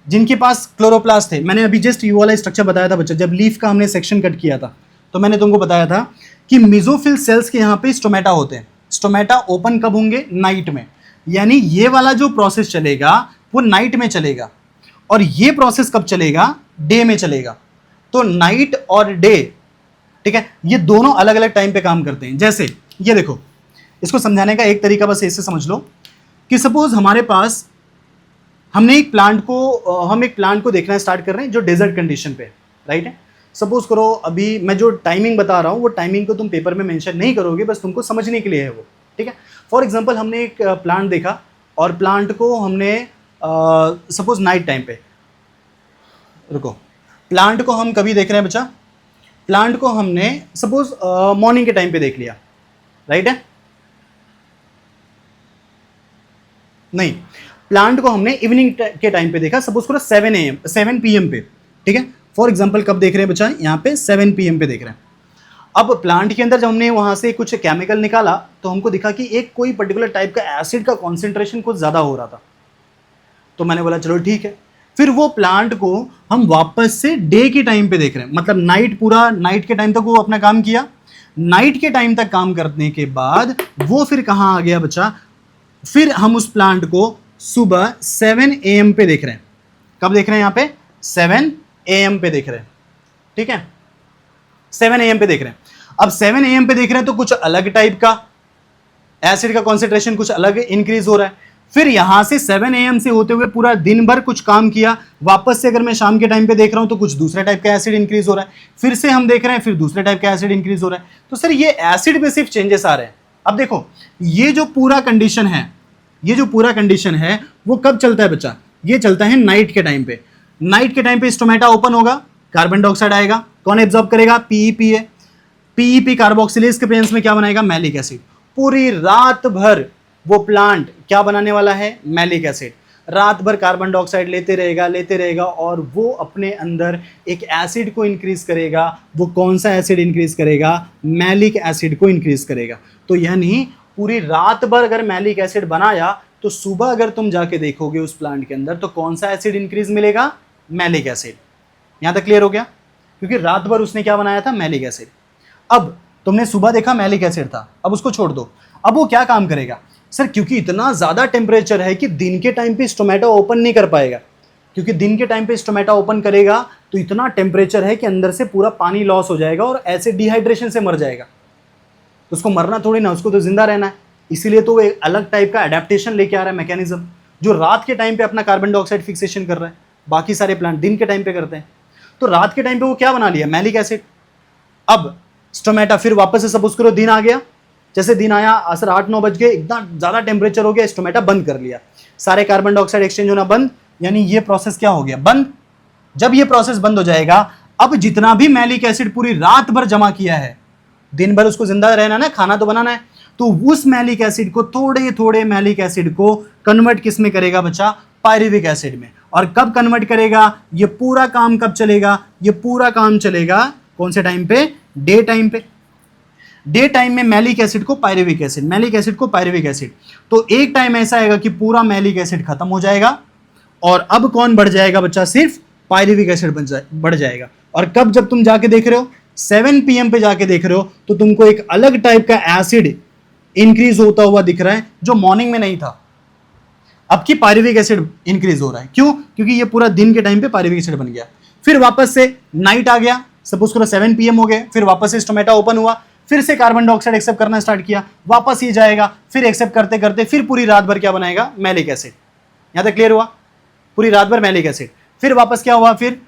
जिनके पास क्लोरोप्लास्ट थे, मैंने अभी जस्ट ये वाला स्ट्रक्चर बताया था बच्चा, जब लीफ का हमने सेक्शन कट किया था तो मैंने तुमको बताया था कि मेसोफिल सेल्स के यहाँ पे स्टोमेटा होते हैं। स्टोमेटा ओपन कब होंगे, नाइट में। यानी ये वाला जो प्रोसेस चलेगा वो नाइट में चलेगा, और ये प्रोसेस कब चलेगा, डे में चलेगा। तो नाइट और डे, ठीक है, ये दोनों अलग अलग टाइम पे काम करते हैं। जैसे ये देखो, इसको समझाने का एक तरीका बस ऐसे समझ लो कि सपोज हमारे पास हम एक प्लांट को देखना स्टार्ट कर रहे हैं जो डेजर्ट कंडीशन पे, राइट है। सपोज करो अभी मैं जो टाइमिंग बता रहा हूँ वो टाइमिंग को तुम पेपर में मेंशन नहीं करोगे, बस तुमको समझने के लिए है वो, ठीक है। फॉर एग्जांपल हमने एक प्लांट देखा, और प्लांट को हमने सपोज नाइट टाइम पे, रुको, प्लांट को हम कभी देख रहे हैं बच्चा? प्लांट को हमने सपोज मॉर्निंग के टाइम पे देख लिया, राइट है? नहीं, प्लांट को हमने इवनिंग के टाइम पे देखा, सपोज करो 7 PM पे, ठीक है? फॉर एग्जांपल कब देख रहे हैं बच्चा? यहाँ पे 7 PM पे देख रहे हैं। अब प्लांट के अंदर जब हमने वहां से कुछ केमिकल निकाला तो हमको दिखा कि एक कोई पर्टिकुलर टाइप का एसिड का कॉन्सेंट्रेशन कुछ ज्यादा हो रहा था, तो मैंने बोला चलो ठीक है। फिर वो प्लांट को हम वापस से डे के टाइम पे देख रहे हैं, मतलब पूरा नाइट के टाइम तक वो अपना काम किया। नाइट के टाइम तक काम करने के बाद वो फिर कहाँ आ गया बच्चा? फिर हम उस प्लांट को सुबह 7 AM पे देख रहे हैं। कब देख रहे हैं? यहाँ पे 7 AM पे देख रहे हैं, ठीक है? 7 AM पे देख रहे हैं। अब 7 AM पे देख रहे हैं तो कुछ अलग टाइप का एसिड का कॉन्सेंट्रेशन कुछ अलग इंक्रीज हो रहा है। फिर यहां से 7 AM से होते हुए पूरा दिन भर कुछ काम किया, वापस से अगर मैं शाम के टाइम पे देख रहा हूं तो कुछ दूसरे टाइप का एसिड इंक्रीज हो रहा है। फिर से हम देख रहे हैं, फिर दूसरे टाइप का एसिड इंक्रीज हो रहा है। तो सर ये एसिड में सिर्फ चेंजेस आ रहे हैं। अब देखो ये जो पूरा कंडीशन है, वो कब चलता है बच्चा? ये चलता है नाइट के टाइम पे। नाइट के टाइम पे स्टोमेटा ओपन होगा, कार्बन डाइऑक्साइड आएगा, कौन एब्जॉर्ब करेगा? PEPA। PEP कार्बोक्सिलेज के प्रेजेंस में क्या बनाएगा? Malic acid. पूरी रात भर वो प्लांट क्या बनाने वाला है? Malic acid. रात भर कार्बन डाइऑक्साइड लेते रहेगा और वो अपने अंदर एक एसिड को इंक्रीज करेगा। वो कौन सा एसिड इंक्रीज करेगा? मैलिक एसिड को इंक्रीज करेगा। तो यानी पूरी रात भर अगर मैलिक एसिड बनाया तो सुबह अगर तुम जाके देखोगे उस प्लांट के अंदर तो कौन सा एसिड इंक्रीज मिलेगा? Malic acid. यहां तक क्लियर हो गया? क्योंकि रात भर उसने क्या बनाया था? Malic acid. अब तुमने सुबह देखा मैलिक एसिड था, अब उसको छोड़ दो। अब वो क्या काम करेगा? सर क्योंकि इतना ज्यादा टेम्परेचर है कि दिन के टाइम पे स्टोमेटा ओपन नहीं कर पाएगा, क्योंकि दिन के टाइम पे स्टोमेटा ओपन करेगा तो इतना टेम्परेचर है कि अंदर से पूरा पानी लॉस हो जाएगा और ऐसे डिहाइड्रेशन से मर जाएगा। तो उसको मरना थोड़ी ना, उसको तो जिंदा रहना है। इसीलिए तो वो एक अलग टाइप का एडेप्टेशन लेके आ रहा है मैकेनिज्म, जो रात के टाइम पे अपना कार्बन डाइऑक्साइड फिक्सेशन कर रहा है। बाकी सारे प्लांट दिन के टाइम पे करते हैं, तो रात के टाइम पे वो क्या बना लिया? Malic acid. अब स्टोमेटा फिर वापस से सपोज करो दिन आ गया, जैसे दिन आया असर 8-9 बज गए, इतना ज़्यादा टेम्परेचर हो गया, स्टोमेटा बंद कर लिया, सारे कार्बन डाइऑक्साइड एक्सचेंज होना बंद, यानी ये प्रोसेस क्या हो गया? बंद। जब ये प्रोसेस बंद हो जाएगा, अब जितना भी मैलिक एसिड पूरी रात भर जमा किया है, दिन भर उसको जिंदा रहना ना, खाना तो बनाना है, तो उस मैलिक एसिड को थोड़े मैलिक एसिड को कन्वर्ट किस में करेगा बच्चा? पायरुविक एसिड में। और कब कन्वर्ट करेगा? ये पूरा काम कब चलेगा? ये पूरा काम चलेगा कौन से टाइम पे? डे टाइम पे। डे टाइम में मैलिक एसिड को पायरुविक एसिड, मैलिक एसिड को पायरुविक एसिड। तो एक टाइम ऐसा आएगा कि पूरा मैलिक एसिड खत्म हो जाएगा और अब कौन बढ़ जाएगा बच्चा? सिर्फ पायरुविक एसिड बढ़ जाएगा। और कब? जब तुम जाके देख रहे हो 7 PM पे जाके देख रहे हो तो तुमको एक अलग टाइप का एसिड इंक्रीज होता हुआ दिख रहा है जो मॉर्निंग में नहीं था। अब की पायरुविक एसिड इंक्रीज हो रहा है, क्यों? क्योंकि ये पूरा दिन के टाइम पे पायरुविक एसिड बन गया। फिर वापस से नाइट आ गया, सपोज करो 7 PM हो गए, फिर वापस से स्टोमेटा ओपन हुआ, फिर से कार्बन डाइऑक्साइड एक्सेप्ट करना स्टार्ट किया, वापस ये जाएगा, फिर एक्सेप्ट करते करते फिर पूरी रात भर क्या बनाएगा? Malic acid. यहां तक क्लियर हुआ? पूरी रात भर मैलिक एसिड। फिर वापस क्या हुआ? फिर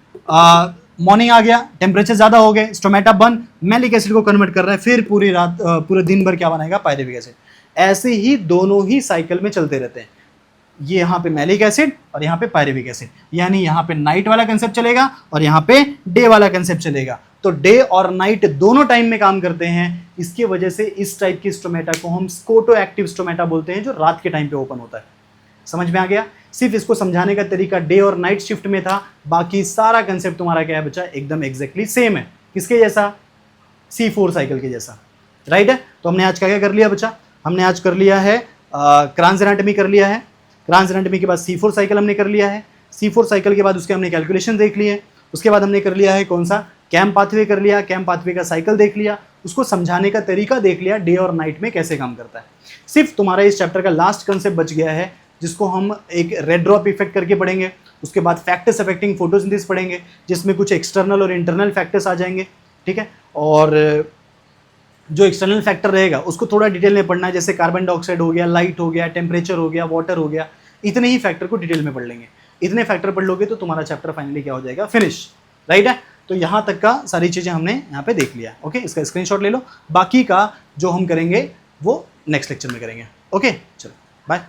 मॉर्निंग आ गया, टेम्परेचर ज्यादा हो गए, स्टोमेटा बंद, मैलिक एसिड को कन्वर्ट कर रहा है, फिर पूरी रात पूरे दिन भर क्या बनाएगा? Pyruvic acid. ऐसे ही दोनों ही साइकिल में चलते रहते हैं, ये यहाँ पे मैलिक एसिड और यहाँ पे पायरुविक एसिड, यानी यहाँ पे नाइट वाला कंसेप्ट चलेगा और यहाँ पे डे वाला कंसेप्ट चलेगा। तो डे और नाइट दोनों टाइम में काम करते हैं, इसकी वजह से इस टाइप की स्टोमेटा को हम स्कोटो एक्टिव स्टोमेटा बोलते हैं, जो रात के टाइम पे ओपन होता है। समझ में आ गया? सिर्फ इसको समझाने का तरीका डे और नाइट शिफ्ट में था, बाकी सारा कंसेप्ट तुम्हारा क्या है बच्चा? एकदम एग्जैक्टली सेम है। किसके जैसा? C4 साइकिल के जैसा, राइट है? तो हमने आज क्या कर लिया बच्चा? हमने आज कर लिया है क्रांज एनाटॉमी कर लिया है। क्रांज एनाटॉमी के बाद C4 साइकिल हमने कर लिया है। C4 साइकिल के बाद उसके हमने कैलकुलेशन देख लिए। उसके बाद हमने कर लिया है कौन सा? कैम पाथवे कर लिया। कैम पाथवे का साइकिल देख लिया, उसको समझाने का तरीका देख लिया, डे और नाइट में कैसे काम करता है। सिर्फ तुम्हारा इस चैप्टर का लास्ट कंसेप्ट बच गया है, जिसको हम एक रेड ड्रॉप इफेक्ट करके पढ़ेंगे। उसके बाद फैक्टर्स अफेक्टिंग फोटोसिंथेसिस पढ़ेंगे, जिसमें कुछ एक्सटर्नल और इंटरनल फैक्टर्स आ जाएंगे, ठीक है? और जो एक्सटर्नल फैक्टर रहेगा उसको थोड़ा डिटेल में पढ़ना है, जैसे कार्बन डाइऑक्साइड हो गया, लाइट हो गया, टेम्परेचर हो गया, वाटर हो गया, इतने ही फैक्टर को डिटेल में पढ़ लेंगे। इतने फैक्टर पढ़ लोगे तो तुम्हारा चैप्टर फाइनली क्या हो जाएगा? फिनिश, राइट है? तो यहाँ तक का सारी चीज़ें हमने यहाँ पे देख लिया। ओके, इसका स्क्रीनशॉट ले लो। बाकी का जो हम करेंगे वो नेक्स्ट लेक्चर में करेंगे। ओके, चलो बाय।